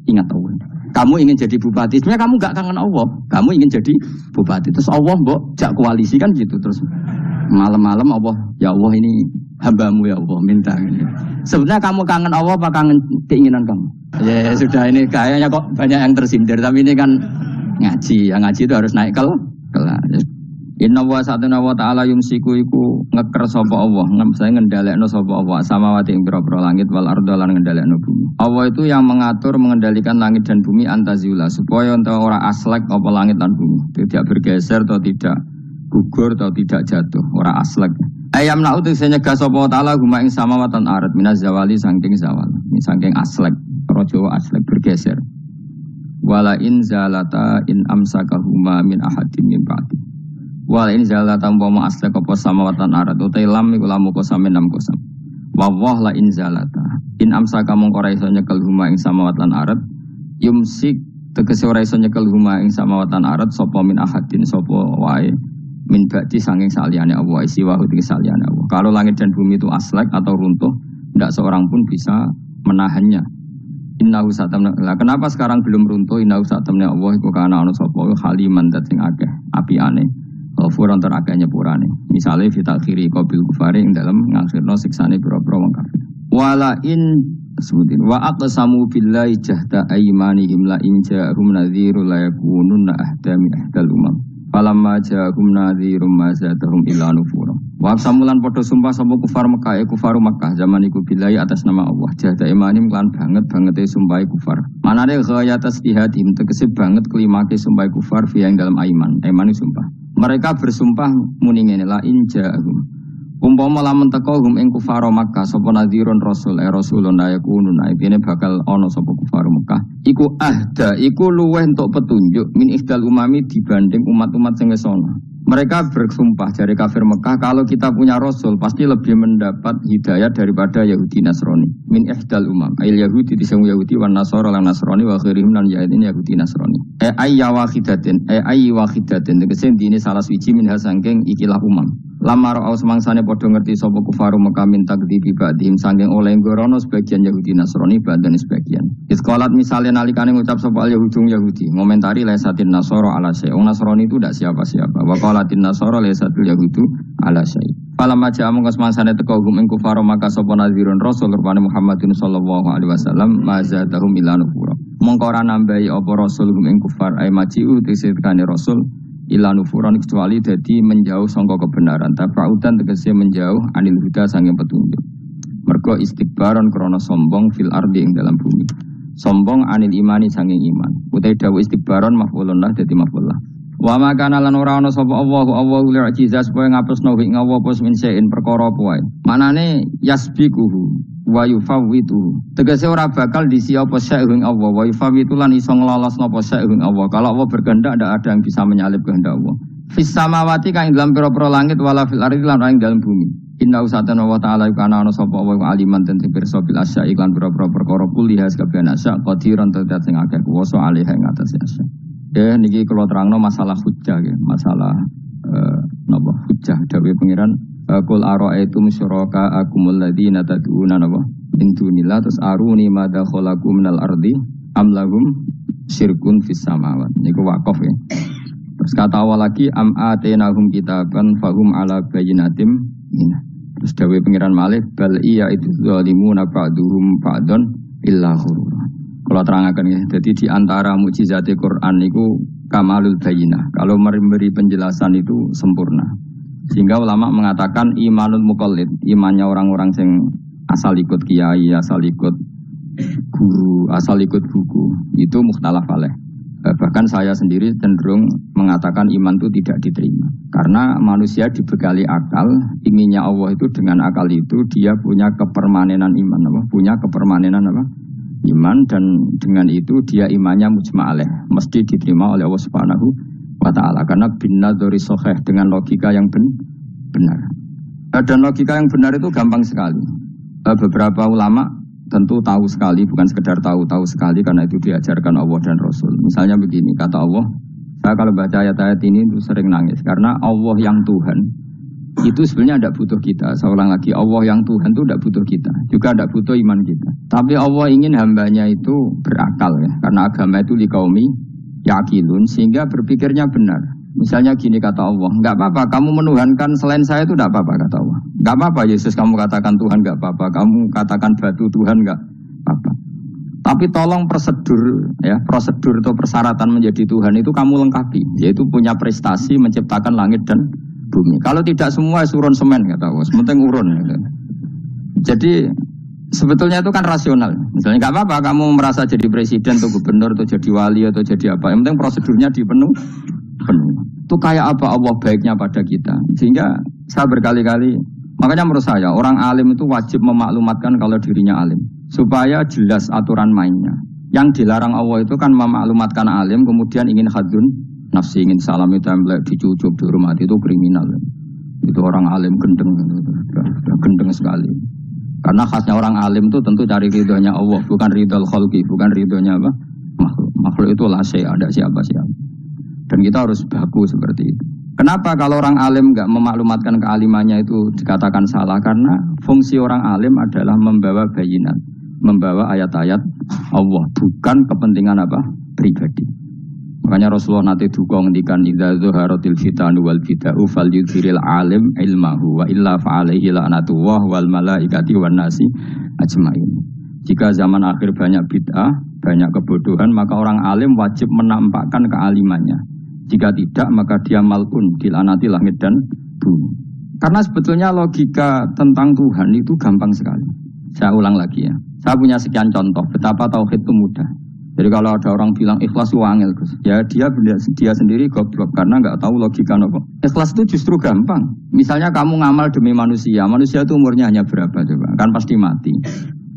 ingat Allah. Kamu ingin jadi bupati, sebenarnya kamu gak kangen Allah. Kamu ingin jadi bupati, terus Allah mbok jak koalisi kan gitu. Terus malam-malam Allah, ya Allah ini hambamu ya Allah, minta. Sebenarnya kamu kangen Allah apa kangen keinginan kamu? Ya sudah, ini kayaknya kok banyak yang tersindir, tapi ini kan ngaji. Yang ngaji itu harus naik kelas. Inna wa satuna wa ta'ala yumsiku iku ngeker sapa Allah, saya ngendhalekno sapa Allah samawati ing pira-pira langit wal ardo lan ngendhalekno bumi. Allah itu yang mengatur mengendalikan langit dan bumi antazula supaya ora aslek apa langit dan bumi, tidak bergeser atau tidak gugur atau tidak jatuh, ora aslek. Ayam na'u tegese nyegah sapa ta'ala guma ing samawatan arat minaz zawali saking zawal, saking aslek, cara Jawa aslek bergeser. Wala in zalata in amsakahuma min ahadin min ba'di. Wala in zalata umpama aslek apa samawatan arat utai lam iku lamu kosam enam kosam. Wa la in zalata in amsaka mongko ora iso nyekel huma ing samawatan arat yumsik tegese ora iso nyekel huma ing samawatan arat sapa min ahadin sapa wae min ba'di sanging saliyane Allah isi wa ing saliyane Allah. Kalau langit dan bumi itu aslek atau runtuh, tidak seorang pun bisa menahannya. Innahu satamna. Lah kenapa sekarang belum runtuh? Innahu satamna Allah iku kana ana sapa haliman dat sing akeh apiane. Furon terakeh nyepurane. Misale fitakhiri qabil kufari ing dalem ngakhirno siksane pira-pira wong kafir. Wala in sebutin wa aqsamu billahi jahda aymanihim la in ja'hum nadhirun la yakununna ahdami ahdal umam. Falamma ja'ahum nadhirum ma zadahum illa nufura. Wa samulan padha sumpah sapa kufar Mekah kufaru Mekah zaman iku billahi atas nama Allah. Jahda imanim lan banget sumpah kufar. Manane ghaya tasbihatim tegese banget kelimake sumpah kufar fi ing dalam aiman. Aiman sumpah. Mereka bersumpah muni ngene la in ja'ahum. Umpama lamun teko hum ing kufar Makkah sapa nadhirun rasul rasulun ayakunun aibine bakal ana sapa kufar Makkah iku ahda iku luweh entuk petunjuk min ihdal umami dibanding umat-umat sing wis ana. Mereka bersumpah dari kafir Mekah kalau kita punya rasul pasti lebih mendapat hidayah daripada Yahudi Nasrani. Min ihdal umam ayil Yahudi disang Yahudi wan Nasara lan Nasrani wa khirihim lan Yahudi Yahudi Nasrani. Ayya wahidatin ayyi wahidatin tegese dine salah siji minha sangking ikilah umam. Lamar aus mangsane padha ngerti sapa kufaru Mekah min takdzibi ba'dihim sangking oleh ngorono sebagian Yahudi Nasrani badan sebagian. Iskolat misalnya nalikane ngucap sapa Yahudi ngomentari laisatin Nasara ala syai. Nasrani itu tidak siapa-siapa. Wa qalatin Nasara laisatul yahudu ala syai. Falamma ja'a mongkos mangsane teko hum ing kufaru Mekah sapa nadhirun rasul rupane Muhammadin sallallahu alaihi wasallam mazadahum ila nufura. Mongko ora nambahi apa rasul hum ing kufar ay maji'u tisikane rasul ila nufuran kecuali dadi menjauh sangka kebenaran tafaudan tegese menjauh anil huda sanging petunjuk. Mergo istikbaron krana sombong fil ardi ing dalam bumi. Sombong anil imani sanging iman. Utai dawuh istikbaron maf'ulun lah dadi maf'ul lah. Wa makana lan ora ana sapa Allahu li'jizah supaya ngapusno ing Allah pos min sein perkara apa wae. Manane yasbiquhu wa yufawwitu. Tegese ora bakal disi apa sa'ing Allah wa yufawwitu lan iso nglolosno apa sa'ing Allah. Kalau Allah berkehendak ndak ada yang bisa menyalip kehendak Allah. Fis samawati kang dalam pira-pira langit wala fil ardi lan ing dalam bumi. Inna usatana wa ta'ala kana ana sapa wa aliman ten pirsa bil asya iklan pira-pira perkara kuliah kabeh asya qadiran tetet sing akeh kuwasa alih ing atase asya. Niki kalau terangno masalah hujjah ya, masalah napa hujjah dawuh pengiran qul ara'aitum syuraka akumul ladzina tad'una napa min dunillah terus aruni madza khalaqu minal ardi am lahum syirkun fis samawat niku waqaf ya. Terus kata awal lagi am atainahum kitaban fahum ala bayyinatim minah. Terus dawuh pengiran Malik bal iya itu zalimuna ba'duhum ba'dun illa ghurur. Kalau terangkan ya, jadi di antara mukjizat Quran itu kamalul bayinah. Kalau memberi penjelasan itu sempurna. Sehingga ulama mengatakan imanul muqallid, imannya orang-orang yang asal ikut kiai, asal ikut guru, asal ikut buku, itu mukhtalaf alaih. Bahkan saya sendiri cenderung mengatakan iman itu tidak diterima. Karena manusia dibekali akal, inginnya Allah itu dengan akal itu dia punya kepermanenan iman, apa? Punya kepermanenan apa? Iman dan dengan itu dia imannya mujma' alaih, mesti diterima oleh Allah Subhanahu wa taala karena binadzari sahih dengan logika yang benar. Dan logika yang benar itu gampang sekali. Beberapa ulama tentu tahu sekali, bukan sekedar tahu sekali karena itu diajarkan Allah dan Rasul. Misalnya begini, kata Allah, saya kalau baca ayat-ayat ini itu sering nangis karena Allah yang Tuhan itu sebenarnya tidak butuh kita. Saya ulang lagi, Allah yang Tuhan itu tidak butuh kita, juga tidak butuh iman kita. Tapi Allah ingin hambanya itu berakal ya, karena agama itu liqaumi yaqilun, sehingga berpikirnya benar. Misalnya gini kata Allah, nggak apa-apa kamu menuhankan selain saya itu tidak apa-apa kata Allah. Nggak apa-apa Yesus kamu katakan Tuhan nggak apa-apa, kamu katakan batu Tuhan nggak apa-apa. Tapi tolong prosedur ya, prosedur atau persyaratan menjadi Tuhan itu kamu lengkapi, yaitu punya prestasi menciptakan langit dan bumi. Kalau tidak semua urun semen kata Allah, sementing urun. Gitu. Jadi sebetulnya itu kan rasional. Misalnya nggak apa-apa kamu merasa jadi presiden atau gubernur atau jadi wali atau jadi apa, yang penting prosedurnya dipenuh. Itu kayak apa Allah baiknya pada kita. Sehingga saya berkali-kali, makanya menurut saya orang alim itu wajib memaklumatkan kalau dirinya alim, supaya jelas aturan mainnya. Yang dilarang Allah itu kan memaklumatkan alim kemudian ingin hadun nafsi, ingin salami template, dicucuk, dihormati, itu kriminal. Itu orang alim gendeng sekali. Karena khasnya orang alim itu tentu cari ridhonya Allah, bukan ridhol khalqi, bukan ridhonya apa? Makhluk. Makhluk itu lase, ada siapa-siapa. Dan kita harus baku seperti itu. Kenapa kalau orang alim nggak memaklumatkan kealimannya itu dikatakan salah? Karena fungsi orang alim adalah membawa bayinat, membawa ayat-ayat Allah, bukan kepentingan apa? Pribadi. Makanya Rasulullah nanti duga ngendikan idza zuharatil fitanu wal bid'u falyudhiril alim ilmahu wa illa fa'alaihi la'natullah wal malaikati wan nasi ajmain. Jika zaman akhir banyak bid'ah, banyak kebodohan, maka orang alim wajib menampakkan kealimannya. Jika tidak, maka dia mal'un, dilaknati langit dan bumi. Karena sebetulnya logika tentang Tuhan itu gampang sekali. Saya ulang lagi ya. Saya punya sekian contoh betapa tauhid itu mudah. Jadi kalau ada orang bilang ikhlas itu angel, ya dia sendiri goblok karena nggak tahu logika nopo. Ikhlas itu justru gampang. Misalnya kamu ngamal demi manusia, manusia itu umurnya hanya berapa coba? Kan pasti mati.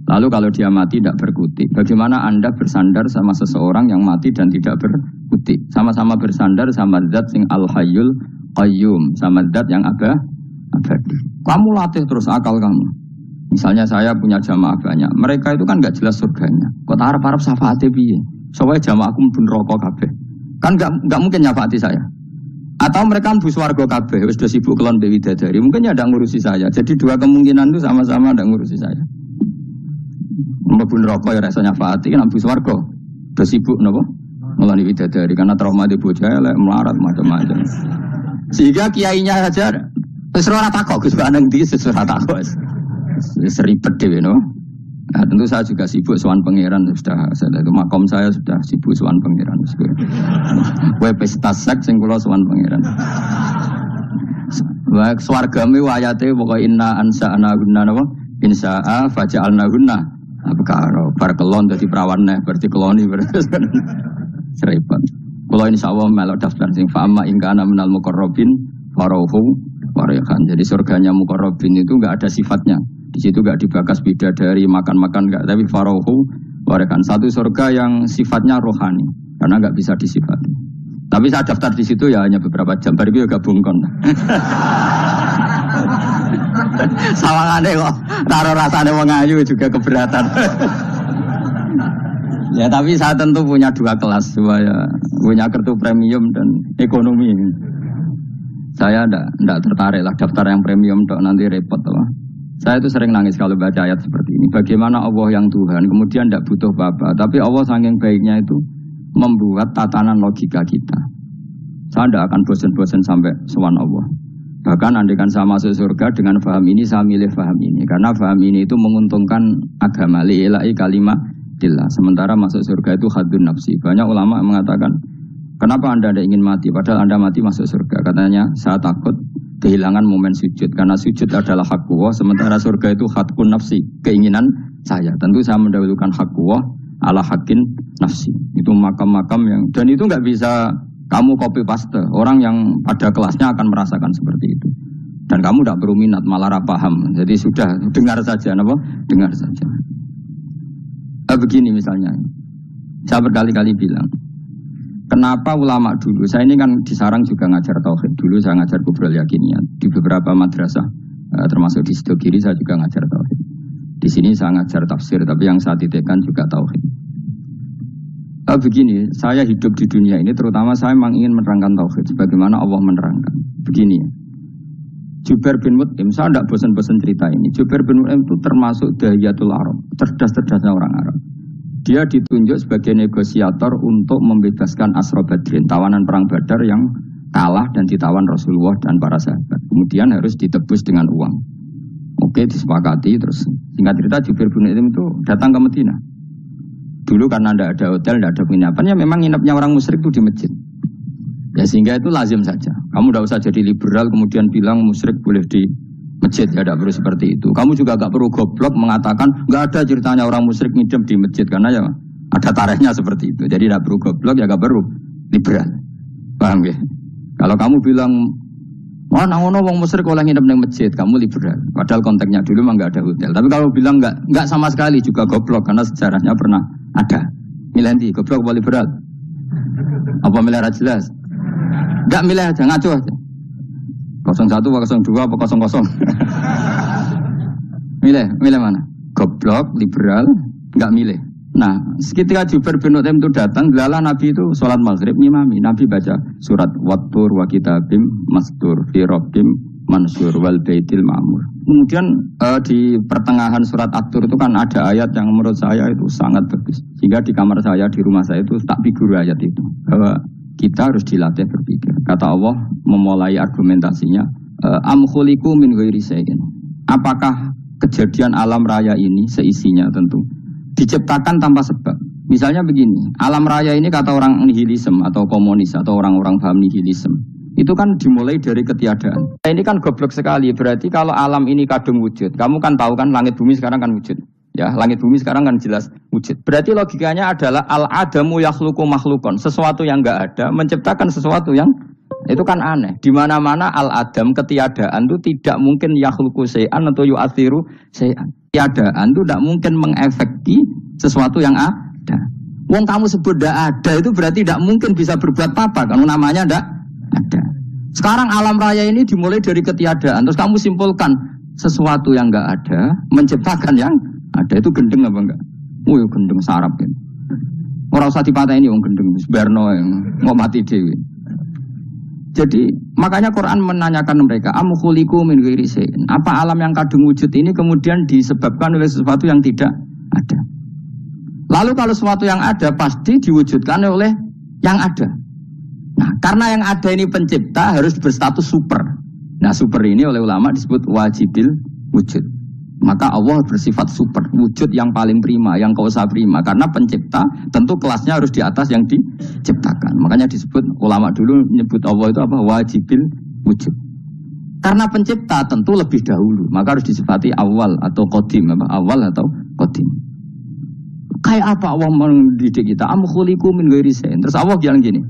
Lalu kalau dia mati tidak berkutik, bagaimana Anda bersandar sama seseorang yang mati dan tidak berkutik? Sama-sama bersandar sama zat sing al-hayyul qayyum, sama zat yang abadi. Kamu latih terus akal kamu. Misalnya saya punya jamaah banyak, mereka itu kan nggak jelas surganya. Kok harap-harap syafaatnya piye? Soalnya jamaahku pun rokok kabeh. Kan nggak mungkin nyafaati saya. Atau mereka mlebu swarga kabeh, wis do sibuk kelon Dewi Dadari. Mungkin ya ada ngurusi saya. Jadi dua kemungkinan itu sama-sama ada ngurusi saya. Mlebu neraka ya rasanya nyafaati kan mlebu swarga. Do sibuk napa? Ngeloni widadari karena trauma di bocah elek melarat macam-macam. Sehingga kiainya saja wis ora takok Gus Baneng ndi wis ora takok. Wis ribet dhewe no. Nah, tentu saya juga sibuk sowan pangeran sudah itu makom saya sudah sibuk sowan pangeran. Kowe pesta seks sing kula sowan pangeran. Wa swargame ayate pokoke inna ansa'na gunna napa? Insa'a faja'alna gunna. Apa karo bar kelon dadi prawan neh berarti keloni berarti serempet. Kula insyaallah melok daftar sing fa'ama ingkana minal muqarrabin farauhu warayhan. Jadi surganya muqarrabin itu enggak ada sifatnya. Di situ enggak dibakas bidadari makan-makan enggak, tapi farauhu warayhan. Satu surga yang sifatnya rohani karena enggak bisa disifati. Tapi saya daftar di situ ya hanya beberapa jam, baru itu gabung kon. Sawangane kok karo rasane wong ayu juga keberatan. Ya tapi saya tentu punya dua kelas, punya kartu premium dan ekonomi. Saya enggak tertarik lah daftar yang premium dok, nanti repot loh. Saya itu sering nangis kalau baca ayat seperti ini. Bagaimana Allah yang Tuhan kemudian enggak butuh apa-apa, tapi Allah saking baiknya itu membuat tatanan logika kita. Saya tidak akan bosan-bosan sampai sowan Allah. Bahkan andaikan saya masuk surga dengan faham ini, saya milih faham ini. Karena faham ini itu menguntungkan agama. Li'ilai kalimatillah. Sementara masuk surga itu hadun nafsi. Banyak ulama mengatakan, kenapa Anda tidak ingin mati? Padahal Anda mati masuk surga. Katanya, saya takut kehilangan momen sujud. Karena sujud adalah hak Allah. Sementara surga itu hakun nafsi. Keinginan saya. Tentu saya mendahulukan hak Allah ala hakin nafsi. Itu makam-makam yang, dan itu nggak bisa kamu copy paste. Orang yang pada kelasnya akan merasakan seperti itu. Dan kamu tidak perlu minat, malah paham. Jadi sudah dengar saja, apa? Dengar saja. Begini misalnya, saya berkali-kali bilang, kenapa ulama dulu? Saya ini kan di Sarang juga ngajar tauhid. Dulu saya ngajar kubrul yakiniyat di beberapa madrasah, termasuk di Sidogiri saya juga ngajar tauhid. Di sini saya ngajar tafsir, tapi yang saya titikkan juga tauhid. Begini, saya hidup di dunia ini terutama saya memang ingin menerangkan tauhid sebagaimana Allah menerangkan. Begini ya. Jubair bin Mut'im, saya tidak bosan-bosan cerita ini. Jubair bin Mut'im itu termasuk Dahiyatul Arab, cerdas-cerdasnya orang Arab. Dia ditunjuk sebagai negosiator untuk membebaskan Asra Badrin, tawanan perang Badar yang kalah dan ditawan Rasulullah dan para sahabat. Kemudian harus ditebus dengan uang. Oke, disepakati. Terus singkat cerita Jubair bin Mut'im itu datang ke Madinah. Dulu karena tidak ada hotel, tidak ada penginapan, ya memang nginapnya orang musyrik itu di masjid. Ya sehingga itu lazim saja. Kamu tidak usah jadi liberal kemudian bilang musyrik boleh di masjid, ya tidak perlu seperti itu. Kamu juga tidak perlu goblok mengatakan nggak ada ceritanya orang musyrik ngidam di masjid karena ya ada tarehnya seperti itu. Jadi tidak perlu goblok, ya nggak perlu liberal. Paham ya? Kalau kamu bilang wah nangono wong musyrik oleh ngidam di masjid, kamu liberal. Padahal konteksnya dulu memang nggak ada hotel. Tapi kalau bilang nggak sama sekali juga goblok karena sejarahnya pernah ada. Milih nanti goblok apa liberal? Apa milih jelas? Enggak milih aja, ngaco aja. 01 apa 02 apa 00. Milih mana? Goblok, liberal, enggak milih. Nah, ketika Jubair bin Mut'im itu datang, lala Nabi itu sholat maghrib ngimami. Nabi baca surat Wattur wa kitabim mastur fi rabbim mansur wal baitil ma'mur. Kemudian di pertengahan surat At-Tur itu kan ada ayat yang menurut saya itu sangat bagus. Sehingga di kamar saya, di rumah saya itu tak figur ayat itu. Bahwa kita harus dilatih berpikir. Kata Allah memulai argumentasinya, am khuliqu min ghairi syai'in. Apakah kejadian alam raya ini seisinya tentu diciptakan tanpa sebab. Misalnya begini, alam raya ini kata orang nihilisme atau komunis atau orang-orang paham nihilisme. Itu kan dimulai dari ketiadaan. Ini kan goblok sekali. Berarti kalau alam ini kadung wujud, kamu kan tahu kan langit bumi sekarang kan wujud. Ya, langit bumi sekarang kan jelas wujud. Berarti logikanya adalah al-adamu yakhluqu makhlukon. Sesuatu yang enggak ada menciptakan sesuatu yang itu kan aneh. Di mana-mana al-adam ketiadaan itu tidak mungkin yakhluqu syai'an atau yu'athiru syai'an. Tiadaan itu tidak mungkin mengefeki sesuatu yang ada. Wong kamu sebut tidak ada itu berarti tidak mungkin bisa berbuat apa kalau namanya tidak ada. Sekarang alam raya ini dimulai dari ketiadaan. Terus kamu simpulkan sesuatu yang enggak ada menciptakan yang ada. Itu gendeng apa enggak? Oh gendeng sarap kan. Orang usah dipatahin wong gendeng Barno yang mau mati dewi. Jadi makanya Quran menanyakan mereka, am khuliqu min ghairi syai'in. Apa alam yang kadung wujud ini kemudian disebabkan oleh sesuatu yang tidak ada. Lalu kalau sesuatu yang ada pasti diwujudkan oleh yang ada. Nah, karena yang ada ini pencipta harus berstatus super. Nah, super ini oleh ulama disebut wajibil wujud. Maka Allah bersifat super, wujud yang paling prima, yang kausa prima. Karena pencipta tentu kelasnya harus di atas yang diciptakan. Makanya disebut, ulama dulu menyebut Allah itu apa? Wajibil wujud. Karena pencipta tentu lebih dahulu, maka harus disifati awal atau qadim, apa? Awal atau qadim. Kayak apa Allah mendidik kita? Am khuliqu min ghairi syai'in. Terus Allah bilang gini,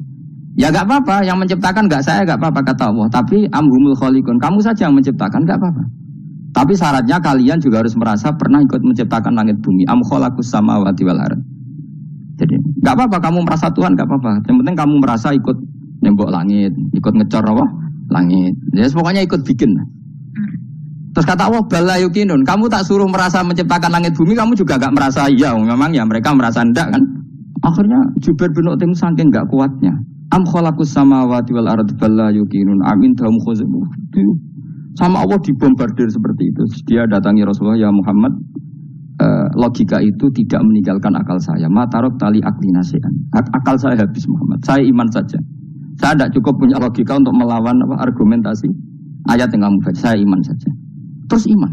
ya gak apa-apa, yang menciptakan gak saya, gak apa-apa kata Allah. Tapi amhumul khaliqun, kamu saja yang menciptakan, gak apa-apa. Tapi syaratnya kalian juga harus merasa pernah ikut menciptakan langit bumi. Am khalaqus samawati wal ardh. Jadi, enggak apa-apa kamu merasa Tuhan, enggak apa-apa. Yang penting kamu merasa ikut nembok langit, ikut ngecor apa? Langit. Ya pokoknya ikut bikin. Terus kata Allah, bala yukinun. Kamu tak suruh merasa menciptakan langit bumi, kamu juga enggak merasa iya. Memang ya mereka merasa enggak kan. Akhirnya Jubair bin Mut'im saking enggak kuatnya. Am khalaqus samawati wal ardh bala yukinun. Amin tahum khuzubu. Sama Allah dibombardir seperti itu. Dia datangi Rasulullah, ya Muhammad, logika itu tidak meninggalkan akal saya. Matarok tali akli nasihan. Akal saya habis Muhammad. Saya iman saja. Saya tidak cukup punya logika untuk melawan argumentasi ayat yang kamu baca. Saya iman saja. Terus iman.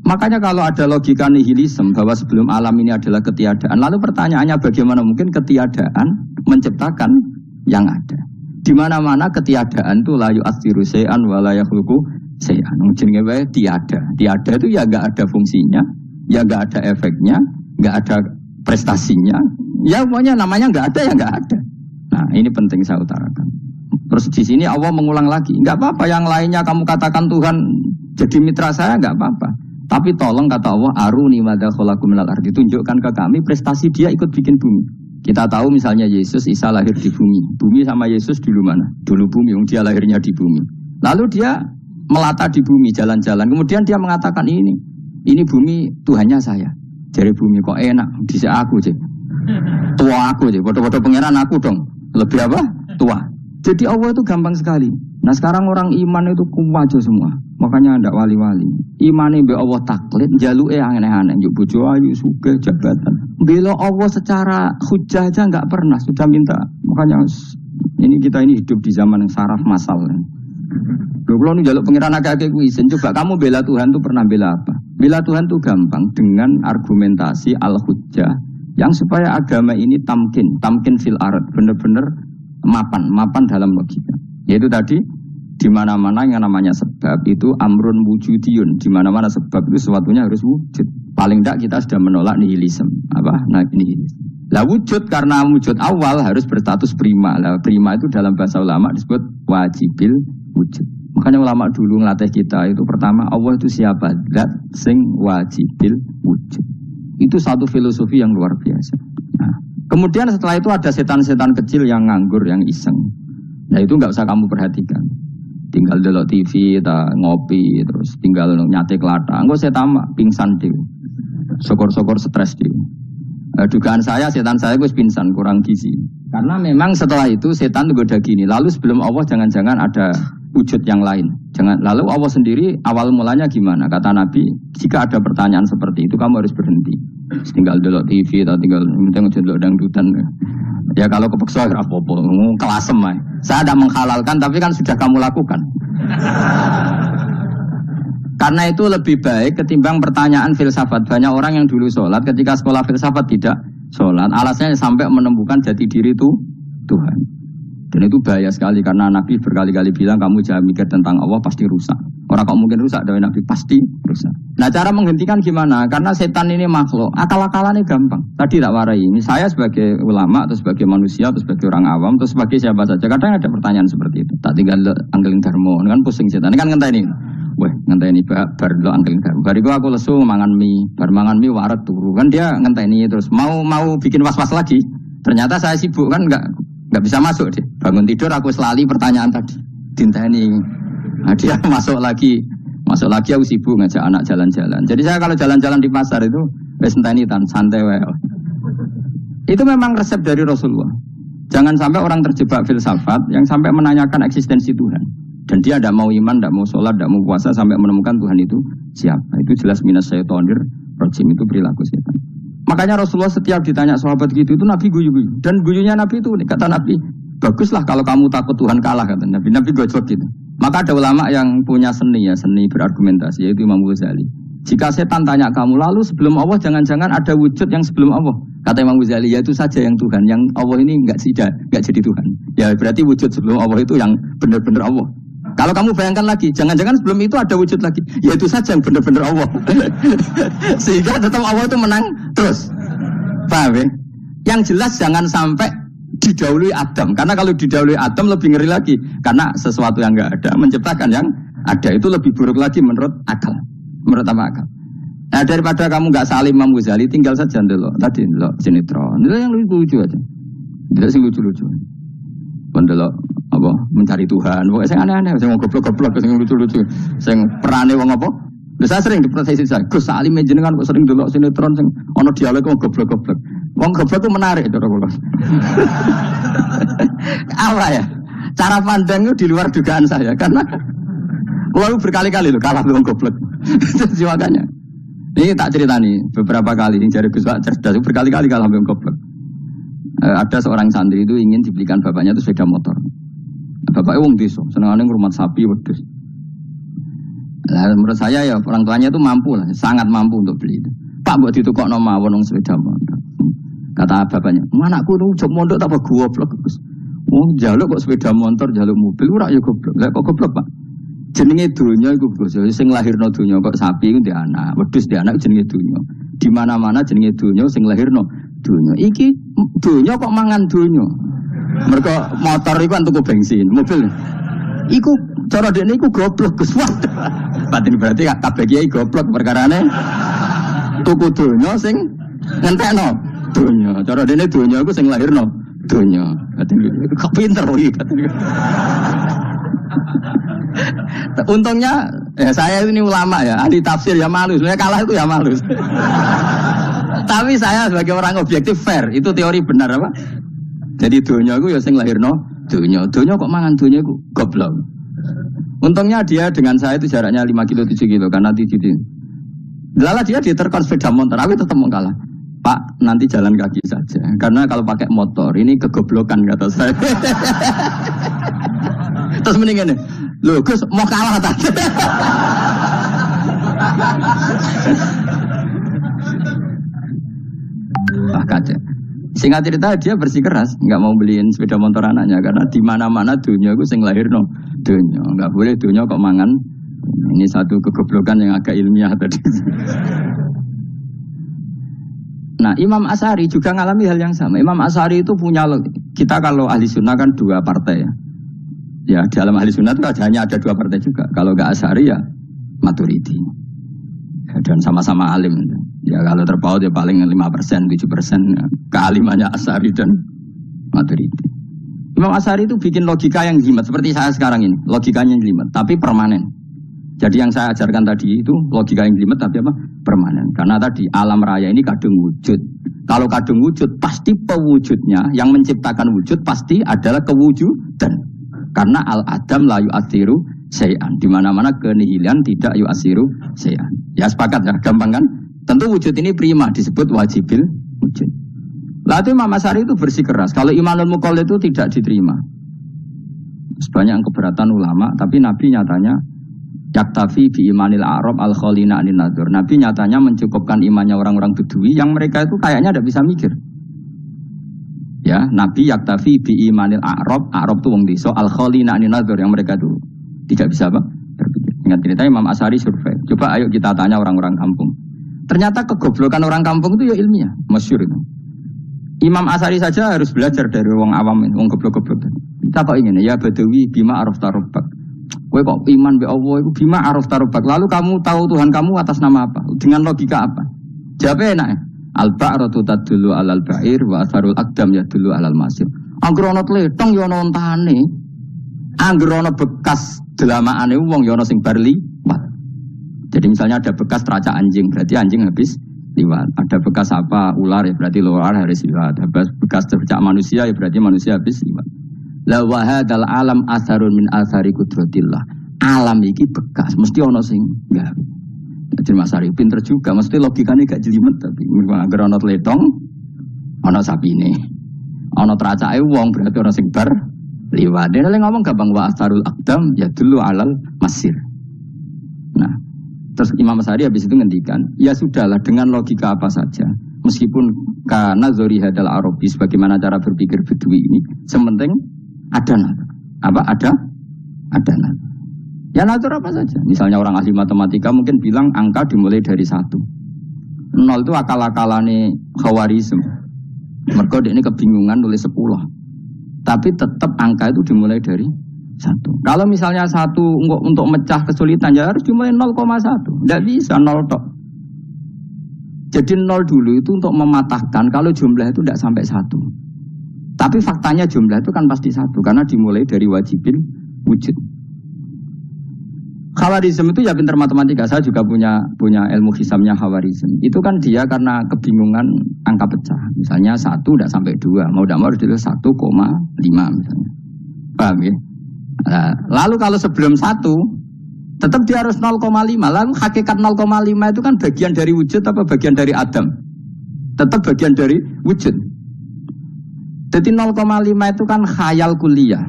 Makanya kalau ada logika nihilisme bahwa sebelum alam ini adalah ketiadaan. Lalu pertanyaannya bagaimana mungkin ketiadaan menciptakan yang ada. Di mana-mana ketiadaan itu la yu'athiru syai'an wa la yakhluqu syai'an. Jenenge wae tiada. Tiada itu ya enggak ada fungsinya, ya enggak ada efeknya, enggak ada prestasinya. Ya pokoknya namanya enggak ada ya enggak ada. Nah, ini penting saya utarakan. Terus di sini Allah mengulang lagi, enggak apa-apa yang lainnya kamu katakan Tuhan jadi mitra saya enggak apa-apa. Tapi tolong kata Allah, aruni madza khalaqu minal ardi, tunjukkan ke kami prestasi dia ikut bikin bumi. Kita tahu misalnya Yesus, Isa lahir di bumi. Bumi sama Yesus dulu mana? Dulu bumi, dia lahirnya di bumi. Lalu dia melata di bumi, jalan-jalan. Kemudian dia mengatakan ini bumi Tuhannya saya. Jadi bumi kok enak, bisa aku aja. Tua aku aja, bodoh-bodoh pangeran aku dong. Lebih apa? Tua. Jadi Allah itu gampang sekali. Nah sekarang orang iman itu kuwajo semua. Makanya ndak wali-wali. Imane mbek Allah taklid, njaluke aneh-aneh, njuk bojo ayu, sugih, jabatan. Bela Allah secara hujah aja enggak pernah, sudah minta. Makanya kita ini hidup di zaman yang saraf massal. Kalau nu njaluk pengiran akeh-akeh kuwi isin, coba kamu bela Tuhan tuh pernah bela apa? Bela Tuhan tuh gampang dengan argumentasi al-hujjah yang supaya agama ini tamkin fil ard, benar-benar mapan dalam logika. Yaitu tadi di mana-mana yang namanya sebab itu amrun wujudiyun, di mana-mana sebab itu sesuatunya harus wujud. Paling tidak kita sudah menolak nihilisme. Nihilisme. Lah wujud karena wujud awal harus berstatus prima. Lah prima itu dalam bahasa ulama disebut wajibil wujud. Makanya ulama dulu ngelatih kita itu pertama Allah itu siapa? Zat sing wajibil wujud. Itu satu filosofi yang luar biasa. Nah, kemudian setelah itu ada setan-setan kecil yang nganggur, yang iseng. Nah itu nggak usah kamu perhatikan. Tinggal delok TV, ngopi, terus tinggal nyate kelata. Enggak saya tamak, pingsan dhewe. Sokor-sokor stres dhewe. Dugaan saya, setan saya gue pingsan, kurang gizi. Karena memang setelah itu setan goda gini. Lalu sebelum Allah jangan-jangan ada wujud yang lain. Lalu Allah sendiri awal mulanya gimana? Kata Nabi, jika ada pertanyaan seperti itu kamu harus berhenti. Tinggal delok TV atau tinggal delok dangdutan. Ya kalau kepeksa ya apa-apa, kelasem aja. Saya tidak menghalalkan tapi kan sudah kamu lakukan. Karena itu lebih baik ketimbang pertanyaan filsafat. Banyak orang yang dulu sholat ketika sekolah filsafat tidak sholat. Alasannya sampai menemukan jati diri itu Tuhan. Dan itu bahaya sekali karena Nabi berkali-kali bilang kamu jangan mikir tentang Allah pasti rusak. Orang kok mungkin rusak dari Nabi pasti rusak. Nah cara menghentikan gimana? Karena setan ini makhluk, akal-akalannya gampang. Tadi tak warai. Ini saya sebagai ulama atau sebagai manusia atau sebagai orang awam atau sebagai siapa saja. Kadang ada pertanyaan seperti itu. Tak tinggal anggeling dharma, kan pusing setan. Ini kan ngenteni. Wah ngenteni bar lo anggeling dharma. Bariku aku lesu mangan mie, bar mangan mie waret turu. Kan dia ngenteni terus mau bikin was-was lagi. Ternyata saya sibuk kan enggak bisa masuk deh. Bangun tidur aku selali pertanyaan tadi. Dinteni. Nah, dia masuk lagi aku sibuk ngajak anak jalan-jalan. Jadi saya kalau jalan-jalan di pasar itu wis enteni santai wae. Itu memang resep dari Rasulullah. Jangan sampai orang terjebak filsafat yang sampai menanyakan eksistensi Tuhan. Dan dia tidak mau iman, tidak mau sholat, tidak mau puasa sampai menemukan Tuhan itu siapa. Itu jelas minas syaitonir rajim, itu perilaku setan. Makanya Rasulullah setiap ditanya sahabat gitu itu Nabi guyu-guyu. Dan guyunya Nabi itu kata Nabi, baguslah kalau kamu takut Tuhan kalah kata Nabi. Nabi gojok gitu. Maka ada ulama yang punya seni berargumentasi yaitu Imam Ghazali. Jika setan tanya kamu lalu sebelum Allah jangan-jangan ada wujud yang sebelum Allah. Kata Imam Ghazali ya itu saja yang Tuhan. Yang Allah ini enggak jadi Tuhan. Ya berarti wujud sebelum Allah itu yang benar-benar Allah. Kalau kamu bayangkan lagi, jangan-jangan sebelum itu ada wujud lagi. Ya itu saja yang benar-benar Allah. Sehingga tetap Allah itu menang terus. Paham ya? Yang jelas jangan sampai didahului Adam. Karena kalau didahului Adam lebih ngeri lagi. Karena sesuatu yang enggak ada menciptakan yang ada. Itu lebih buruk lagi menurut akal. Menurut apa akal? Nah daripada kamu enggak salim Imam Ghazali, tinggal saja ndelok. Tadi ndelok sinetron. Itu yang lucu aja. Tidak sing lucu-lucu. Pendelok apa mencari Tuhan. Pokoknya saya aneh-aneh, saya mau goblok-goblok, saya lucu-lucu, saya perane wong apa. Saya sering diproteksi saya. Gus Salim jenengan kok sering delok sinetron sing ana dialog kok goblok-goblok. Wong goblok itu menarik cara kula. Apa ya? Cara pandang itu di luar dugaan saya karena kula berkali-kali lho kalah wong goblok. Jadi makanya. Ini tak ceritani beberapa kali yang jari Gus Pak cerdas berkali-kali kalah wong goblok. Ada seorang santri itu ingin dibelikan bapaknya itu sepeda motor. Bapaknya wong desa, senengane ngrumat sapi wedhus. Nah, menurut saya ya orang tuanya itu mampu lah, sangat mampu untuk beli itu. Pak mbok ditukokno mawon wong sepeda motor. Kata bapaknya, "Anakku itu jog mondok tak goblok, Gus. Wong njaluk kok sepeda motor, njaluk mobil ora ya goblok. Lah kok goblok, Pak? Jenenge donya iku Gus, sing lahirno donya kok sapi iku ndek anak, wedhus ndek anak jenenge donya. Di mana-mana jenenge donya sing lahirno donya. Iki donya kok mangan donya. Mergo motor iku kan tuku bensin, mobil. Iku cara dekne iku goblok Gus. Batin berarti kabeh kiai goblok perkarane tuku donya sing ngentekno donya. Cara dekne donya iku sing lahirno donya. Batin kok pinter iki batin. Untungnya saya ini ulama ya, ahli tafsir ya malu. Sebenarnya kalah itu ya malu. Tapi saya sebagai orang objektif fair, itu teori benar apa? Jadi donya itu ya sing lahirno donya. Donya kok mangan donya iku goblok. Untungnya dia dengan saya itu jaraknya 5 kilo 7 kilo karena di situ. Lala dia diterkon sepeda motor, tapi tetap mau kalah. Pak, nanti jalan kaki saja. Karena kalau pakai motor ini kegoblokan kata saya. Terus mendingan nih, loh Gus mau kalah tadi. Wah kacau. Singkat cerita dia bersikeras, nggak mau beliin sepeda motor anaknya karena di mana-mana dunia gue sing lahir no dunia, nggak boleh dunia kok mangan. Ini satu kegoblokan yang agak ilmiah tadi. Nah Imam Asy'ari juga ngalami hal yang sama. Imam Asy'ari itu punya, kita kalau ahli sunnah kan dua partai ya. Ya dalam ahli sunnah itu hanya ada dua partai juga. Kalau nggak Asy'ari ya Maturidi. Dan sama-sama alim. Ya kalau terpaut ya paling 5%, 7% kealimannya Asy'ari dan Maturidi. Imam Asy'ari itu bikin logika yang jelimet seperti saya sekarang ini, logikanya yang jelimet tapi permanen. Jadi yang saya ajarkan tadi itu logika yang jelimet tapi apa? Permanen. Karena tadi alam raya ini kadung wujud. Kalau kadung wujud pasti pewujudnya yang menciptakan wujud pasti adalah kewujudan. Karena al-adam la yu'athiru syai'an. Di mana-mana kenihilan tidak yu'athiru syai'an. Ya sepakat ya, gampang kan? Tentu wujud ini prima disebut wajibil wujud. Lalu Imam Asy'ari itu bersikeras. Kalau imanul muqallid itu tidak diterima. Sebanyak keberatan ulama, tapi Nabi nyatanya yaktafi bi imanil Arab al khalina anin nadur. Nabi nyatanya mencukupkan imannya orang-orang Bedui yang mereka itu kayaknya tidak bisa mikir. Ya, Nabi yaktafi bi imanil Arab itu wong desa al khalina anin nadur yang mereka itu tidak bisa apa? Berpikir. Ingat cerita Imam Asy'ari survei. Coba ayo kita tanya orang-orang kampung. Ternyata kegoblokan orang kampung itu ya ilmiah, masyhur itu. Imam Asy'ari saja harus belajar dari wong awam, wong goblok-goblok. Kita kok ingin ya Badawi bima araf tarubbak. Kowe kok iman be Allah itu bima araf tarubbak. Lalu kamu tahu Tuhan kamu atas nama apa? Dengan logika apa? Jawabnya enak. Al-ba'ratu tadullu 'alal ba'ir wa atharul aqdam yadullu 'alal masir. Angger ana tletong ya ana ontane. Angger ana bekas delamaane wong ya ana sing bar liwat. Jadi misalnya ada bekas teracak anjing, berarti anjing habis liwat. Ada bekas apa ular ya berarti ular harus liwat. Ada bekas teracak manusia ya berarti manusia habis liwat. La wa hadzal alam asarun min asari qudratillah. Alam iki bekas, mesti ana sing enggak. Jadi Mas Ari pinter juga, mesti logikanya gak jelimet tapi agar ana tletong ana sapine. Ana teracake wong berarti ana sing bar liwat. Dene ngomong gampang wa asarul aqdam ya dulu alal masir. Nah, terus Imam Asy'ari habis itu ngendikan, ya sudahlah dengan logika apa saja. Meskipun karena zori hadal Arabi bagaimana cara berpikir Bedui ini, sementing ada natur. Apa ada? Ada natur. Ya natur apa saja. Misalnya orang ahli matematika mungkin bilang angka dimulai dari 1. 0 itu akal-akalane Khawarizm. Mergo ini kebingungan nulis 10. Tapi tetap angka itu dimulai dari 1. Kalau misalnya 1 untuk mecah kesulitan ya harus dimulai 0,1. Tidak bisa 0 tok. Jadi 0 dulu itu untuk mematahkan kalau jumlah itu tidak sampai 1. Tapi faktanya jumlah itu kan pasti 1 karena dimulai dari wajibil wujud. Khawarizm itu ya pintar matematika. Saya juga punya ilmu hisamnya Khawarizm. Itu kan dia karena kebingungan angka pecah. Misalnya 1 tidak sampai 2. Mau tidak mau harus ditulis 1,5 misalnya. Paham ya? Nah, lalu kalau sebelum 1 tetap dia harus 0,5. Lalu hakikat 0,5 itu kan bagian dari wujud apa bagian dari Adam? Tetap bagian dari wujud. Jadi 0,5 itu kan khayal kuliah.